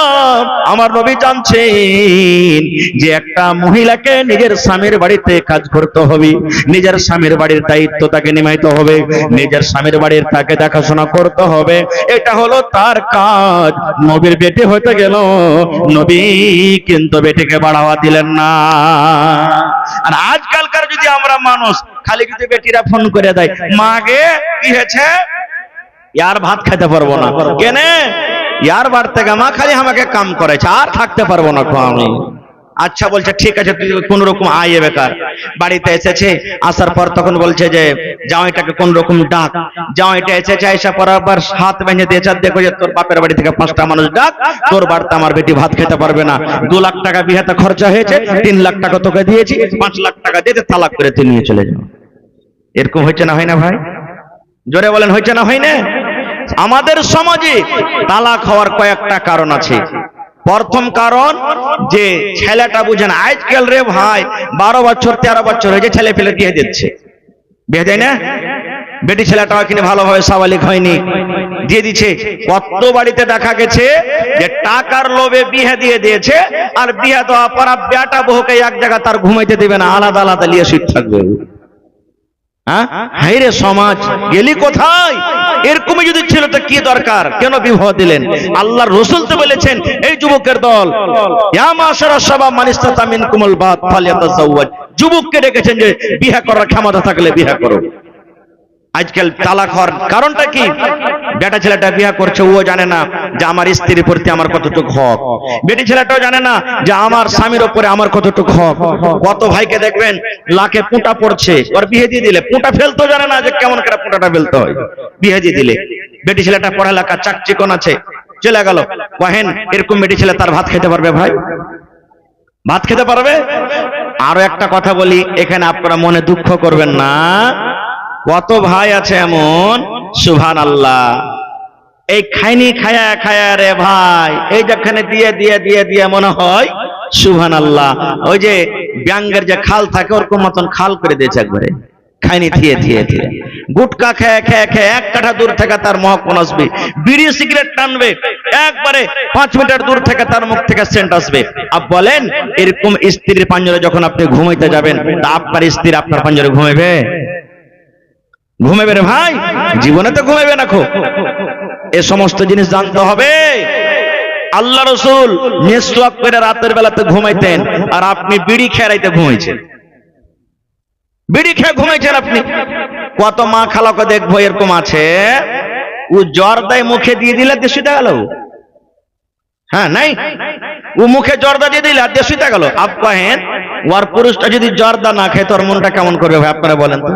আমার নবী জানছেন যে একটা মহিলাকে নিজের স্বামীর বাড়িতে কাজ করতে হবে, নিজের স্বামীর বাড়ির দায়িত্ব তাকে নিমাইতে হবে, নিজের স্বামীর বাড়ির তাকে দেখাশোনা করতে হবে, এটা হলো তার কাজ। নবীর বেটি হতে গেল, নবী কিন্তু বেটিকে বাড়াওয়া দিলেন না। আর আজকালকার যদি আমরা মানুষ খালি যদি বেটিরা ফোন করে দেয়, মাগে কি হয়েছে, ইয়ার ভাত খাইতে পারবো না, কেনে ইয়ার বার থেকে মা খালি আমাকে কাম করেছে, আর থাকতে পারবো না আমি। আচ্ছা বলছে ঠিক আছে, তুই কোন রকম আয় বেকার। বাড়িতে এসেছে, আসার পর তখন বলছে যে জামাইটাকে কোন রকম ডাক। জামাইটা এসেছে, এসে পর আবার হাত ভেঙে দিয়েছে, দেখো যে তোর বাপের বাড়ি থেকে 5টা মানুষ ডাক, তোর বাড়িতে আমার বেটি ভাত খেতে পারবে না। 2 লাখ টাকা বিয়েতে খরচা হয়েছে, 3 লাখ টাকা তোকে দিয়েছি, 5 লাখ টাকা দিয়ে তালাক করে তুই নিয়ে চলে যাও। এরকম হয়েছে না হয় না ভাই? জোরে বলেন, হয়েছে না হয় না? আমাদের সমাজে তালাক হওয়ার কয়েকটা কারণ আছে। প্রথম কারণ যে ছেলেটা বুঝেন, আজকাল রে ভাই 12 বছর 13 বছর হয়েছে, ছেলে ফেলে দিয়ে দিচ্ছে, বিয়ে দেয় না। বেটি ছেলেটাও কিনে ভালোভাবে সাবালিক হয়নি, দিয়ে দিচ্ছে। কত বাড়িতে দেখা গেছে যে টাকার লোভে বিয়ে দিয়ে দিয়েছে, আর বিয়ে দেওয়া পর বেটা বহুকে এক জায়গা তার ঘুমাইতে দেবে না, আলাদা আলাদা লিয়ে শীত থাকবে। হাই রে সমাজ, গেলি কোথায়? এরকমই যদি ছিল তো কি দরকার, কেন বিবাহ দিলেন? আল্লাহর রাসূল তো বলেছেন, এই যুবকের দল, ইয়া মাশারাশ শাবাব মান ইসতাতা মিনকুমুল বাত ফালইয়াতাযাওয়াজ, যুবককে ডেকেছেন যে বিয়ে করার ক্ষমতা থাকলে বিয়ে করো। আজকাল তালাক হওয়ার কারণটা কি? বেটা ছেলেটা বিয়ে করছে, ও জানে না যে আমার স্ত্রীর প্রতি আমার কতটুকু হক, বেটি ছেলেটাও জানে না যে আমার স্বামীর উপরে আমার কতটুকু হক। কত ভাইকে দেখবেন লাখে পুঁটা পড়ছে, ওর বিয়ে দিয়ে দিলে পুঁটা ফেলতে জানে না যে কেমন করে পুঁটাটা ফেলতে হয়, বিয়ে দিয়ে দিলে। বেটি ছেলেটা পড়ালেখা চাকচিকন আছে, চলে গেল কহেন, এরকম বেটি ছেলে তার ভাত খেতে পারবে ভাই? ভাত খেতে পারবে? আরো একটা কথা বলি, এখানে আপনারা মনে দুঃখ করবেন না, কত ভাই আছে এমন, সুবহানাল্লাহ, এই খাইনি খায়া খায়া রে ভাই, এই যেখানে দিয়ে দিয়ে দিয়ে দিয়ে মনে হয় সুবহানাল্লাহ ওই যে ব্যাঙ্গের যে খাল থাকে ওরকম মতন খাল করে দিয়েছে একবারে, খাইনি থিয়ে থিয়ে থিয়ে। গুটকা খেয়ে খেয়ে খেয়ে 1 কাঠা দূর থেকে তার মহকন আসবে, বিড়ি সিগারেট টানবে, একবারে 5 মিটার দূর থেকে তার মুখ থেকে সেন্ট আসবে। আপ বলেন, এরকম স্ত্রীর পাঞ্জরে যখন আপনি ঘুমাইতে যাবেন, তা আপনার স্ত্রী আপনার পাঞ্জরে ঘুমাবে? ঘুমাবে রে ভাই? জীবনে তো ঘুমাবে না। এ সমস্ত জিনিস জানতে হবে। আল্লাহ রাসূল মেসওয়াক করে রাতের বেলাতে ঘুমাইতেন, আর আপনি বিড়ি খেয়ে রাইতে ঘুমাইছেন, বিড়ি খেয়ে ঘুমাইছেন আপনি। কত মা খালাকে দেখবো এরকম আছে, ও জর্দায় মুখে দিয়ে দিলে দেশিটা গেল। হ্যাঁ নাই, ও মুখে জর্দা দিয়ে দিলে আর দেশিটা গেল। আপ কহেন ওর পুরুষটা যদি জর্দা না খায় তোর মনটা কেমন করবে ভাই? আপনারা বলেন তো,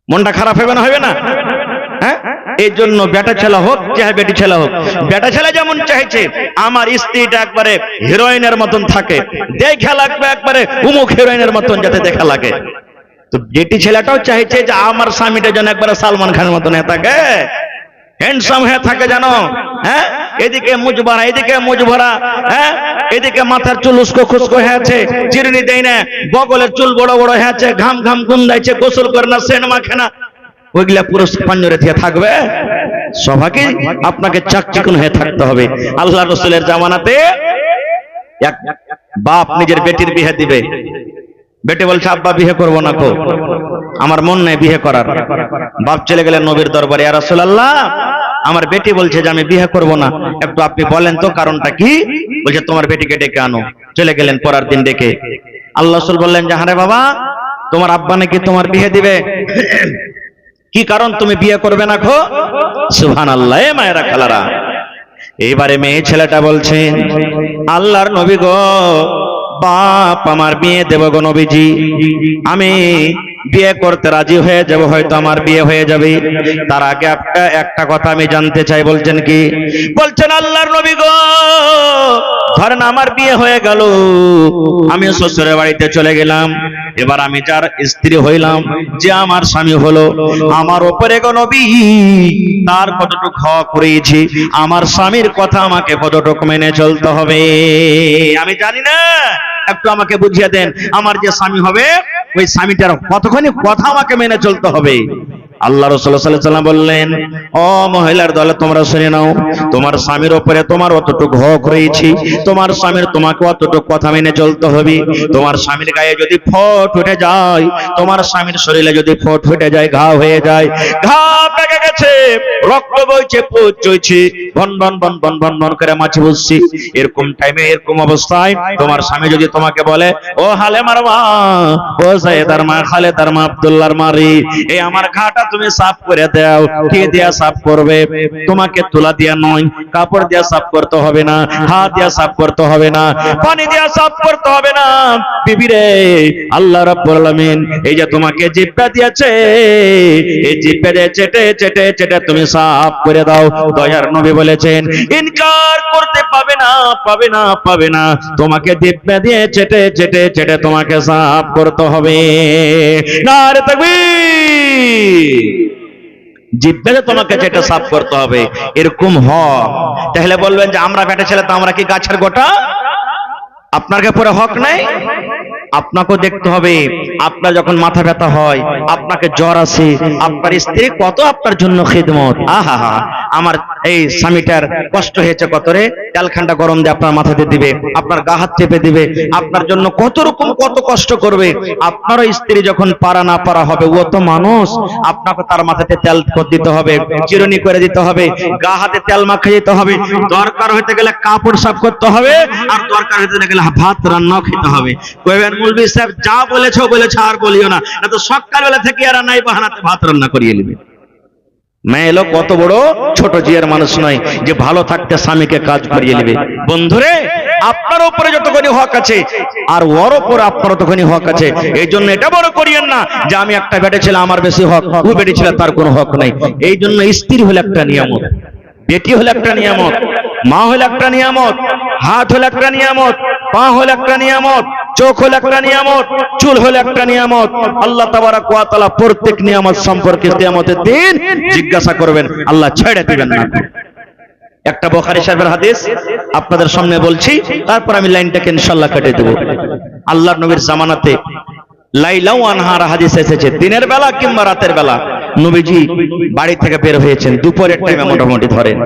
মনটা খারাপ হবে না? হবে না? হ্যাঁ, এই জন্য বেটা ছেলে হোক চাহে বেটি ছেলে হোক, বেটা ছেলে যেমন চাইছে আমার স্ত্রীটা একবারে হিরোইনের মতন থাকে, দেখা লাগবে একবারে উমুক হিরোইনের মতন যাতে দেখা লাগে। তো যেটি ছেলেটাও চাইছে যে আমার স্বামীটা যেন একবারে সালমান খানের মতন হয়ে থাকে, হ্যান্ডসাম হয়ে থাকে জানো, হ্যাঁ, এদিকে মুজ ভরা, এদিকে মুজ ভরা, হ্যাঁ, এদিকে মাথার চুল উস্কো খুস্কো হয়েছে, চিরুনি দেয় না, বগলের চুল বড় বড় হয়েছে, ঘাম ঘাম গুন্দাইছে, গোসল করে না, সেন্ট মাখে না, ওইগুলা পুরো পাঞ্জরে দিয়ে থাকবে? সবাইকে আপনাকে চাকচিকুন হয়ে থাকতে হবে। আল্লাহ রাসূলের জামানাতে এক বাপ নিজের বেটির বিয়ে দিবে, বেটি বলছে আব্বা বিয়ে করবো না, কো আমার মন নেই বিয়ে করার। বাপ চলে গেলেন নবীর দরবারে, ইয়া রাসূলুল্লাহ আমার বেটি বলছে যে আমি বিয়ে করব না, একটু আপনি বলেন তো কারণটা কি? বলছে তোমার বেটিকে ডেকে আনো। চলে গেলেন পরের দিন ডেকে। আল্লাহ রাসূল বললেন যে আরে বাবা, তোমার আব্বা নাকি তোমার বিয়ে দিবে, কি কারণ তুমি বিয়ে করবে না? খো সুবহানাল্লাহ। এ মায়েরা খালারা, এইবারে মেয়ে ছেলেটা বলছেন আল্লাহর নবী গো, বাপ আমার বিয়ে দেব গো নবীজি, আমি বিয়ে করতে রাজি হয়ে যাব, হয়তো আমার বিয়ে হয়ে যাবে, তার আগে একটা কথা আমি জানতে চাই। বলছেন কি? বলছেন আল্লাহর নবী গো, ধরেন আমার বিয়ে হয়ে গেল, আমি শ্বশুরের বাড়িতে চলে গেলাম, এবার আমি যার স্ত্রী হইলাম, যে আমার স্বামী হলো, আমার উপরে গো নবী তার কতটুকু হক রয়েছে, আমার স্বামীর কথা আমাকে কতটুকু মেনে চলতে হবে আমি জানি না, একটু আমাকে বুঝিয়ে দেন। আমার যে স্বামী হবে ওই স্বামীটার কতখানি কথা আমাকে মেনে চলতে হবে। আল্লাহ রাসূল সাল্লাল্লাহু আলাইহি ওয়াসাল্লাম বললেন, ও মহিলার দলে তোমরা শুনে নাও, তোমার স্বামীর উপরে তোমার অতটুকু হক রয়েছে, তোমার স্বামীর তোমাকে অতটুকু কথা মেনে চলতে হবে। তোমার স্বামীর গায়ে যদি ফোঁট উঠে যায়, তোমার স্বামীর শরীরে যদি ফোঁট উঠে যায়, ঘা হয়ে যায়, ঘা পেকে গেছে, রক্ত বইছে, পুজ চলছে, ভন ভন ভন ভন ভন ভন করে মাছি বসছে, এরকম টাইমে এরকম অবস্থায় তোমার স্বামী যদি তোমাকে বলে, ও হালেমার মা, ও সাইয়েদার মা, খালেদার মা, আব্দুল্লাহর মারি, এই আমার ঘাটা তুমি সাফ করে দাও। কে দিয়া সাফ করবে? তোমাকে তুলা দিয়া নয়, কাপড় দিয়া সাফ করতে হবে না, হাত দিয়া সাফ করতে হবে না, পানি দিয়া সাফ করতে হবে না, বিবি রে, আল্লাহ রাব্বুল আলামিন এই যে তোমাকে জিহ্বা দিয়েছে, এই জিহ্বা দিয়ে চেটে চেটে চেটে তুমি সাফ করে দাও। দয়ার নবী বলেছেন ইনকার করতে পাবে না, পাবে না, পাবে না, তোমাকে জিহ্বা দিয়ে চেটে চেটে চেটে তোমাকে সাফ করতে হবে। নারে তাকবীর। জিহ্বাতে তোমাকে যেটা সাফ করতে হবে, এরকম হক। তাহলে বলবেন যে আমরা বেটা ছেলে, তো আমরা কি গাছের গোটা? আপনার পরে হক নাই? আপনাকেও দেখতে হবে, আপনার যখন মাথা ব্যথা হয়, আপনাকে জ্বর আসে, আপনার স্ত্রী কত আপনার জন্য খিদমত, আহা হা, আমার এই স্বামীটার কষ্ট হয়েছে কত রে, তেলখানটা গরম দিয়ে আপনার মাথাতে দিবে, আপনার গা হাত চেপে দিবে, আপনার জন্য কত রকম কত কষ্ট করবে। আপনারও স্ত্রী যখন পারা না পারা হবে, ও তো মানুষ, আপনাকে তার মাথাতে তেল দিতে হবে, চিরুনি করে দিতে হবে, গা হাতে তেল মাখিয়ে দিতে হবে, দরকার হইতে গেলে কাপড় সাফ করতে হবে, আর দরকার হইতে গেলে ভাত রান্না খেতে হবে। কইবেন মুলবি সাহেব যা বলেছো বলেছো, আর বলিও না, না তো সকালবেলা থেকে আর নাই বাহানাতে ভাত রান্না করিয়ে নেবে। মেয়ে লোক কত বড় ছোট জিয়ার মানুষ নয় যে ভালো থাকতে স্বামীকে কাজ করিয়ে নেবে। বন্ধুরে, আপনার উপরে যতখানি হক আছে আর ওর উপরে আপনার ততখানি হক আছে। এই জন্য এটা বড় করিয়েন না যে আমি একটা বেটে ছেলে, আমার বেশি হক, ও বেটি ছেলে তার কোনো হক নাই। এই জন্য স্ত্রী হলো একটা নিয়ামত, বেটি হলো একটা নিয়ামত, মা হলো একটা নিয়ামত, হাত হলো একটা নিয়ামত, পা হলো একটা নিয়ামত, চোখ হলো একটা নিয়ামত, চুল হলো একটা নিয়ামত। আল্লাহ তাবারক ওয়া তাআলা প্রত্যেক নিয়ামত সম্পর্কে কিয়ামতের দিন জিজ্ঞাসা করবেন, আল্লাহ ছেড়ে দিবেন না। একটা বুখারী শরীফের হাদিস আপনাদের সামনে বলছি, তারপর আমি লাইনটাকে ইনশাআল্লাহ কেটে দেব। আল্লাহর নবীর জামানাতে লাইলা ওয়া নাহার হাদিস এসেছে, দিনের বেলা কিংবা রাতের বেলা নবীজি বাড়ি থেকে বের হয়েছেন, দুপুরের টাইমে মোটামুটি ধরেন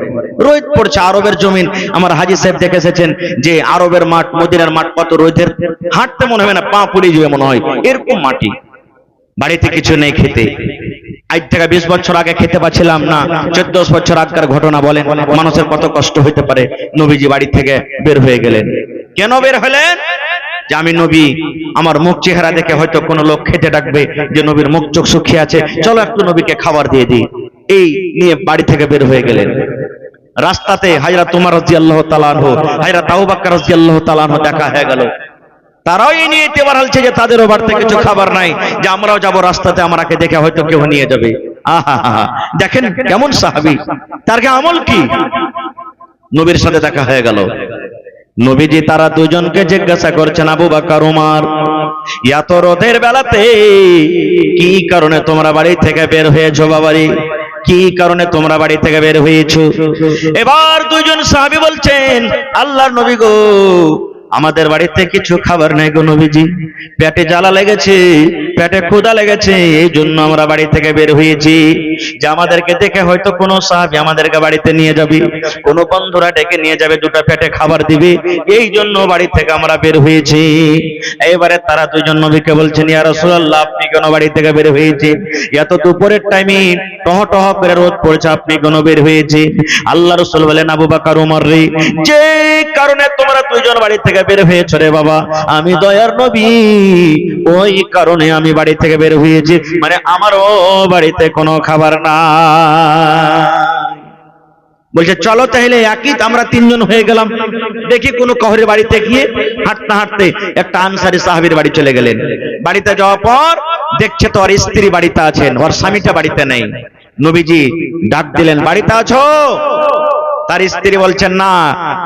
রোদ পড়ছে, আরবের জমিন, আমার হাজী সাহেব দেখে এসেছেন যে আরবের মাঠ, মদিনার মাঠ কত রোদের, হাঁটতে মনে হবে না, পা পুড়ে যাবে মনে হয়, এরকম মাটি। বাড়িতে কিছু নেই খেতে, আজ থেকে 20 বছর আগে খেতে পাচ্ছিলাম না, 14 বছর আগের ঘটনা বলেন, মানুষের কত কষ্ট হইতে পারে। নবীজি বাড়ি থেকে বের হয়ে গেলেন। কেন বের হলেন? যে আমি নবী, আমার মুখ চেহারা দেখে হয়তো কোনো লোক খেতে ডাকবে, যে নবীর মুখ চোখ শুকিয়ে আছে, চলো একটু নবীকে খাবার দিয়ে দিই, এই নিয়ে বাড়ি থেকে বের হয়ে গেলেন। রাস্তাতে হযরত ওমর রাদিয়াল্লাহু তাআলা আনহু, হযরত আবু বকর রাদিয়াল্লাহু তাআলা আনহু দেখা হয়ে গেল। তারাও এই নিয়ে এবার হালছে যে তাদেরও বাড়িতে কিছু খাবার নাই, যে আমরাও যাব রাস্তাতে, আমাকে দেখে হয়তো কেউ নিয়ে যাবে। আহা হা, দেখেন কেমন সাহাবী, তার আমল কি। নবীর সাথে দেখা হয়ে গেল। নবীজি তারা দুজনকে জিজ্ঞাসা করছেন, আবু বকর, ওমর, এত রোদের বেলাতে কি কারণে তোমরা বাড়ি থেকে বের হয়েছো বাবারি? কি কারণে তোমরা বাড়ি থেকে বের হয়েছো? এবার দুইজন সাহাবী বলছেন, আল্লাহর নবী গো, আমাদের বাড়িতে কিছু খাবার নাই গো নবীজি, পেটে জ্বালা লেগেছে, পেটে ক্ষুধা লেগেছে, এই জন্য আমরা বাড়ি থেকে বের হয়েছি। যে আমাদেরকে দেখে হয়তো কোনো সাহাবী আমাদেরকে বাড়িতে নিয়ে যাবে, কোনো বন্ধুরা ডেকে নিয়ে যাবে, দুটো পেটে খাবার দিবে, এই জন্য বাড়ি থেকে আমরা বের হয়েছি। এবারে তারা দুইজন নবীকে বলছেন, ইয়া রাসূলুল্লাহ, আপনি কেন বাড়ি থেকে বের হয়েছে? এত দুপুরের টাইমে টহ টহ করে রোদ পড়েছে, আপনি কেন বের হয়েছে? আল্লাহ রাসূল বলেন, আবু বকর, ওমর রে, যে কারণে তোমরা দুইজন বাড়ি থেকে বের হয়েছো রে বাবা, আমি দয়ার নবী ওই কারণে আমি বাড়ি থেকে বের হয়েছি, মানে আমারও বাড়িতে কোনো খাবার না। বলছে চলো তাহলে একই আমরা তিনজন হয়ে গেলাম, দেখি কোন কাহরের বাড়িতে গিয়ে হাঁটতে হাঁটতে একটা আনসারী সাহাবীর বাড়ি চলে গেলেন। বাড়িতে যাওয়ার পর দেখছে তো ওর স্ত্রী বাড়িতে আছেন, ওর স্বামীটা বাড়িতে নেই। নবীজি ডাক দিলেন, বাড়িতে আছো? তার স্ত্রী বলছেন, না,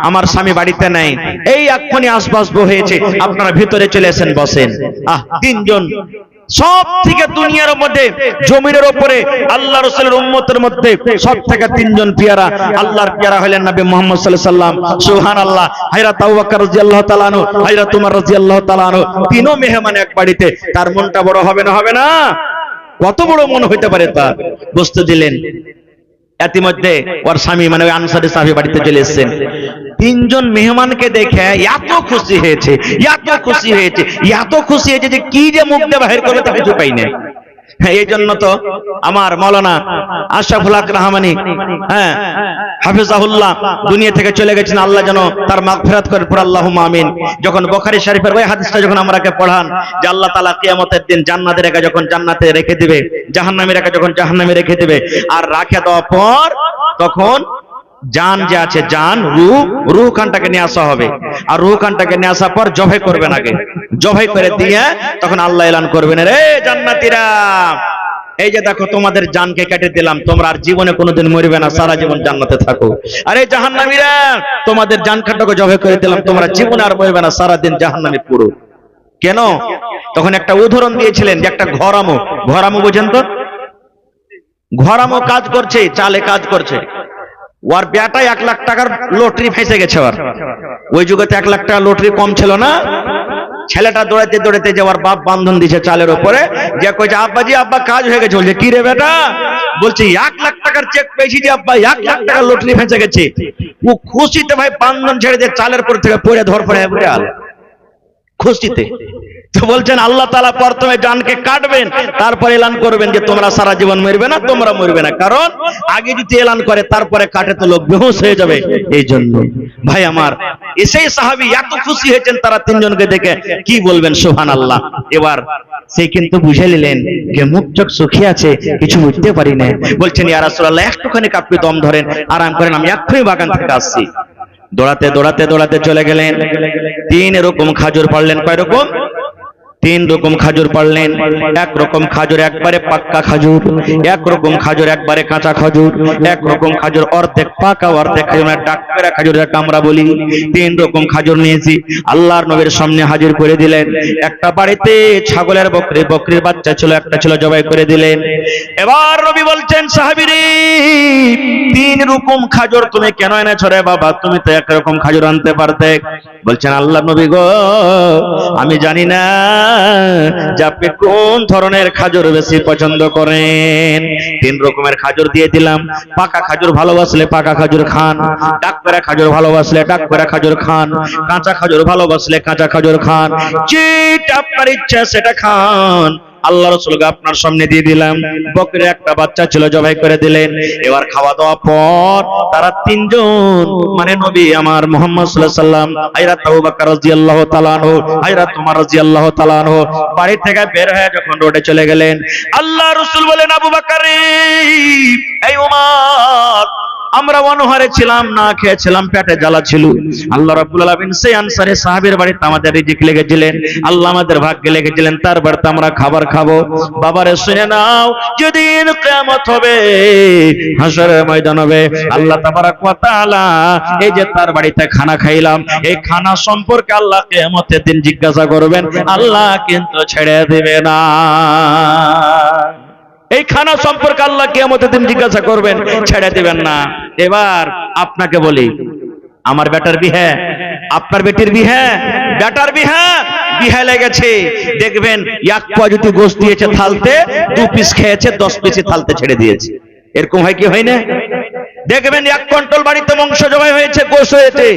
আমার স্বামী বাড়িতে নেই, এই এক্ষুনি আসবাসবো হয়েছে, আপনারা ভিতরে চলে এসেন, বসেন। তিনজন সব থেকে দুনিয়ার মধ্যে জমিনের উপরে আল্লাহ রাসূলের উম্মতের মধ্যে সব থেকে তিনজন পিয়ারা, আল্লাহর পিয়ারা হলেন নবী মুহাম্মদ সাল্লাল্লাহু আলাইহি সাল্লাম। সুবহানাল্লাহ। হযরত আবু বকর রাদিয়াল্লাহু তাআলা আনহু, হযরত উমর রাদিয়াল্লাহু তাআলা আনহু, তিনও মেহমান এক বাড়িতে। তার মনটা বড় হবে না? হবে না? কত বড় মন হইতে পারে তার? বসতে দিলেন। ইতিমধ্যে ওর স্বামী মানে ওই আনসারী সাহাবী বাড়িতে চলে এসেছেন। তিনজন মেহমানকে দেখে এত খুশি হয়েছে, এত খুশি হয়েছে, এত খুশি হয়েছে যে কি যে মুখ দিয়ে বাহির করবে তা কিছু পাই না। এই জন্য তো আমার মাওলানা আশরাফুল হক রহমানী, হাফিজাহুল্লাহ, দুনিয়া থেকে চলে গেছেন, আল্লাহ যেন তার মাগফিরাত করেন, পড়ে আল্লাহুম্মা আমিন। যখন বুখারী শরীফের ওই হাদিসটা যখন আমরাকে পড়ান যে আল্লাহ তাআলা কিয়ামতের দিন জান্নাতের একা যখন জান্নাতে রেখে দিবে, জাহান্নামের একা যখন জাহান্নামে রেখে দিবে, আর রাখে দেওয়ার পর তখন জান যে আছে, জান রূহ খানটাকে নিয়ে আসা হবে, আর রূহ খানটাকে নিয়ে আসার পর জবাই করবেন, আগে জবাই করে দিয়ে তখন আল্লাহ এলান করবেন, রে জান্নাতীরা, এই যে দেখো তোমাদের জানকে কেটে দিলাম, তোমরা আর জীবনে কোনোদিন মরবে না, সারা জীবন জান্নাতে থাকো। আরে জাহান্নামীরা, তোমাদের জান খানটাকে জবাই করে দিলাম, তোমরা জীবনে আর মরবে না, সারা দিন জাহান্নামে পুরো। কেন? তখন একটা উদাহরণ দিয়েছিলেন যে একটা ঘরামো বুঝেন তো? ঘরামো কাজ করছে, চালে কাজ করছে, ওর বেটা 1 লাখ টাকার লটারি ফেসে গেছে। ওই যুগে 1 লাখ টাকা লটারি কম ছিল না। ছেলেটা দৌড়াতে দৌড়াতে যে ওর বাপ বান্ধন দিয়েছে চালের উপরে, যে কইছে, আব্বাজি, আব্বা কাজ হয়ে গেছে। বলছে, কি রে বেটা? বলছে, 1 লাখ টাকার চেক পেয়েছি যে আব্বা, 1 লাখ টাকার লটারি ফেসে গেছে। ও খুশিতে ভাই বান্ধন ছেড়ে দিয়ে চালের উপর থেকে পড়ে ধর পড়ে খুশিতে। তো বলছেন আল্লাহ তাআলা প্রথমে জানকে কাটবেন, তারপর এলান করবেন যে তোমরা সারা জীবন মরবে না, তোমরা মরবে না। কারণ আগে যদি এলান করে তারপরে কাটে তো লোক বেহুশ হয়ে যাবে। এই জন্য ভাই আমার, এসেই সাহাবী এত খুশি হয়েছেন তারা তিনজনকে দেখে, কি বলবেন, সুবহানাল্লাহ। এবার সে কিন্তু বুঝে নিলেন যে মুখ চোখ সুখী আছে, কিছু বুঝতে পারি না। বলছেন, ইয়া রাসূলুল্লাহ, একটুখানি আপনি দম ধরেন, আরাম করেন, আমি এক্ষুনি বাগান থেকে আসছি। দৌড়াতে দৌড়াতে দৌড়াতে চলে গেলেন। 3 রকম খাজুর পারলেন। কয় রকম? 3 রকম খাজুর পারলেন। এক রকম খাজুর একবারে পাক্কা খাজুর, এক রকম খাজুর একবারে কাঁচা খাজুর, এক রকম খাজুর অর্ধেক পাকা অর্ধেক খাজুর, ডাক্তারা খাজুর যেটা আমরা বলি। 3 রকম খাজুর নিয়েছি, আল্লাহর নবীর সামনে হাজির করে দিলেন। একটা বাড়িতে ছাগলের বকরির বাচ্চা ছিল, একটা ছিল, জবাই করে দিলেন। এবার নবী বলছেন, সাহাবীরে, 3 রকম খাজুর তুমি কেন এনেছো রে বাবা? তুমি তো এক রকম খাজুর আনতে পারতে। বলছেন, আল্লাহর নবী গো, আমি জানি না যে আপনি কোন ধরনের খাজুর বেশি পছন্দ করেন। 3 রকমের খাজুর দিয়ে দিলাম। পাকা খাজুর ভালোবাসলে পাকা খাজুর খান, ডাকপেরা খাজুর ভালোবাসলে ডাকপেরা খাজুর খান, কাঁচা খাজুর ভালোবাসলে কাঁচা খাজুর খান, যেটা আপনার ইচ্ছা সেটা খান। আল্লাহ রাসূলকে আপনার সামনে দিয়ে দিলাম। বকরির একটা বাচ্চা ছিল, জবাই করে দিলেন। এবার খাওয়া দাওয়া পর তারা 3 জন মানে নবী আমার মুহাম্মদ সাল্লাল্লাহু আলাইহি সাল্লাম, হযরত আবু বকর রাদিয়াল্লাহু তাআলা আনহু, হযরত উমর রাদিয়াল্লাহু তাআলা আনহু বাড়ি থেকে বের হয়ে যখন রোডে চলে গেলেন, আল্লাহ রাসূল বলেন, আবু বকর, এই উমর, আমরা অনহারে ছিলাম, না খেয়েছিলাম, পেটে জ্বালা ছিল। আল্লাহ রাব্বুল আলামিন সেই আনসারী সাহাবীর বাড়িতে আমাদের রিজিক লেগেছিলেন, আল্লাহ আমাদের ভাগ্যে লেগেছিলেন, তার বাড়িতে আমরা খাবার খাবো। বাবারে শুনে নাও, যেদিন কিয়ামত হবে, হাসরের ময়দান হবে, আল্লাহ তাবারক ওয়া তাআলা এই যে তার বাড়িতে খানা খাইলাম, এই খানা সম্পর্কে আল্লাহ কিয়ামতের দিন জিজ্ঞাসা করবেন, আল্লাহ কিন্তু ছেড়ে দেবে না। এই খানা সম্পর্কে আল্লাহ কিয়ামতের দিন জিজ্ঞাসা করবেন, ছেড়ে দিবেন না। এবার আপনাকে বলি, আমার বেটার বিয়ে, আপনার বেটির বিয়ে, বেটার বিয়ে, বিয়ে লেগেছে, দেখবেন এক পোয়া যদি গোশত দিয়েছে থালতে, 2 পিস খেয়েছে, 10 পিসই থালতে ছেড়ে দিয়েছে। এরকম হয় কি হয় না? দেখবেন 1 কুইন্টাল বাড়িতে মাংস জবাই হয়েছে, গোশত হয়েছে,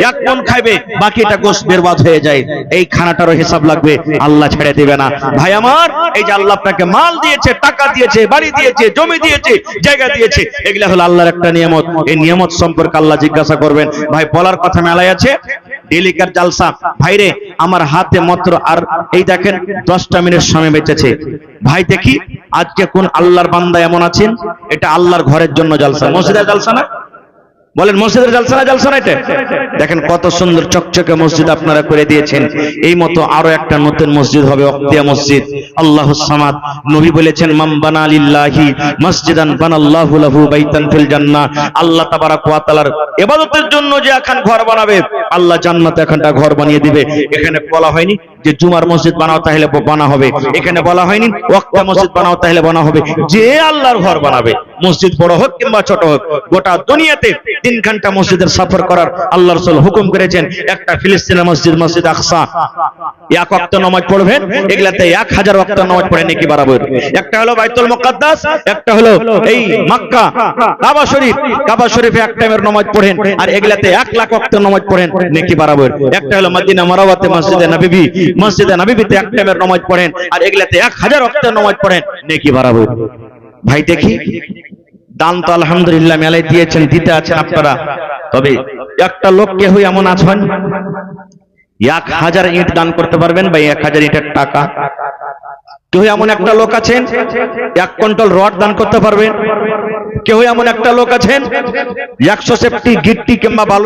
1 মণ খাবে, বাকিটা গোশত বরবাদ হয়ে যায়। এই খানাটারও হিসাব লাগবে, আল্লাহ ছেড়ে দিবে না। ভাই আমার, এই যে আল্লাহ আপনাকে মাল দিয়েছে, টাকা দিয়েছে, বাড়ি দিয়েছে, জমি দিয়েছে, জায়গা দিয়েছে, এগুলা হলো আল্লাহর একটা নিয়ামত। এই নিয়ামত সম্পর্কে আল্লাহ জিজ্ঞাসা করবেন। ভাই বলার কথা মেলায় আছে, ডেলিকার জালসা। ভাইরে আমার হাতে মাত্র আর এই দেখেন 10টা মিনিট সময় বেঁচেছে। ভাই দেখি আজকে কোন আল্লাহর বান্দা এমন আছেন, এটা আল্লাহর ঘরের জন্য জালসা, মসজিদের জালসা না? বলেন মসজিদের জালসা না? জালসা না এটা? দেখেন কত সুন্দর চকচকে মসজিদ আপনারা করে দিয়েছেন। এই মতো আরো একটা নতুন মসজিদ হবে, ওয়াক্তিয়া মসজিদ। আল্লাহুস সামাদ, নবী বলেছেন, মান বানা লিল্লাহি মসজিদান বানাল্লাহু লাহু বাইতান ফিল জান্নাহ। আল্লাহ তাবারক ওয়া তাআলার ইবাদতের জন্য যে এখন ঘর বানাবে, আল্লাহ জান্নাতে এখানটা ঘর বানিয়ে দিবে। এখানে বলা হয়নি যে জুমার মসজিদ বানাও তাহলে বানা হবে, এখানে বলা হয়নি ওয়াক্তিয়া মসজিদ বানাও তাহলে বানা হবে। যে আল্লাহর ঘর বানাবে, মসজিদ বড় হোক কিংবা ছোট হোক, গোটা দুনিয়াতে 3 ঘন্টা মসজিদের সফর করার আল্লাহ রাসূল হুকুম করেছেন। একটা ফিলিস্তিনের মসজিদ, মসজিদ আকসা, 1 ওয়াক্ত নামাজ পড়বেন, এগুলাতে 1000 ওয়াক্ত নামাজ পড়ে নেকি বাড়াবেন। একটা হলো বাইতুল মুকাদ্দাস, একটা হলো এই মক্কা কাবা শরীফ, কাবা শরীফে 1 টাইমের নামাজ পড়েন, আর এগুলাতে 1 লাখ ওয়াক্ত নামাজ পড়েন, নেকি বাড়াবেন। একটা হলো মদিনা মুনাওয়ারাতে মসজিদে নববী, মসজিদে নববীতে 1 টাইমের নামাজ পড়েন, আর এগুলাতে 1000 ওয়াক্ত নামাজ পড়েন, নেকি বাড়াবেন। ভাই দেখি দান তো আলহামদুলিল্লাহ মেলায় দিয়েছেন, দিতে আছেন আপনারা, তবে একটা লোক কেউ এমন আছেন 1000 ইট দান করতে পারবেন বা 1000 ইটের টাকা? কেউ এমন একটা লোক আছেন 1 কুইন্টাল রড দান করতে পারবেন? কেউ এমন একটা লোক আছেন 100 সেফটি গিট্টি কিংবা বালু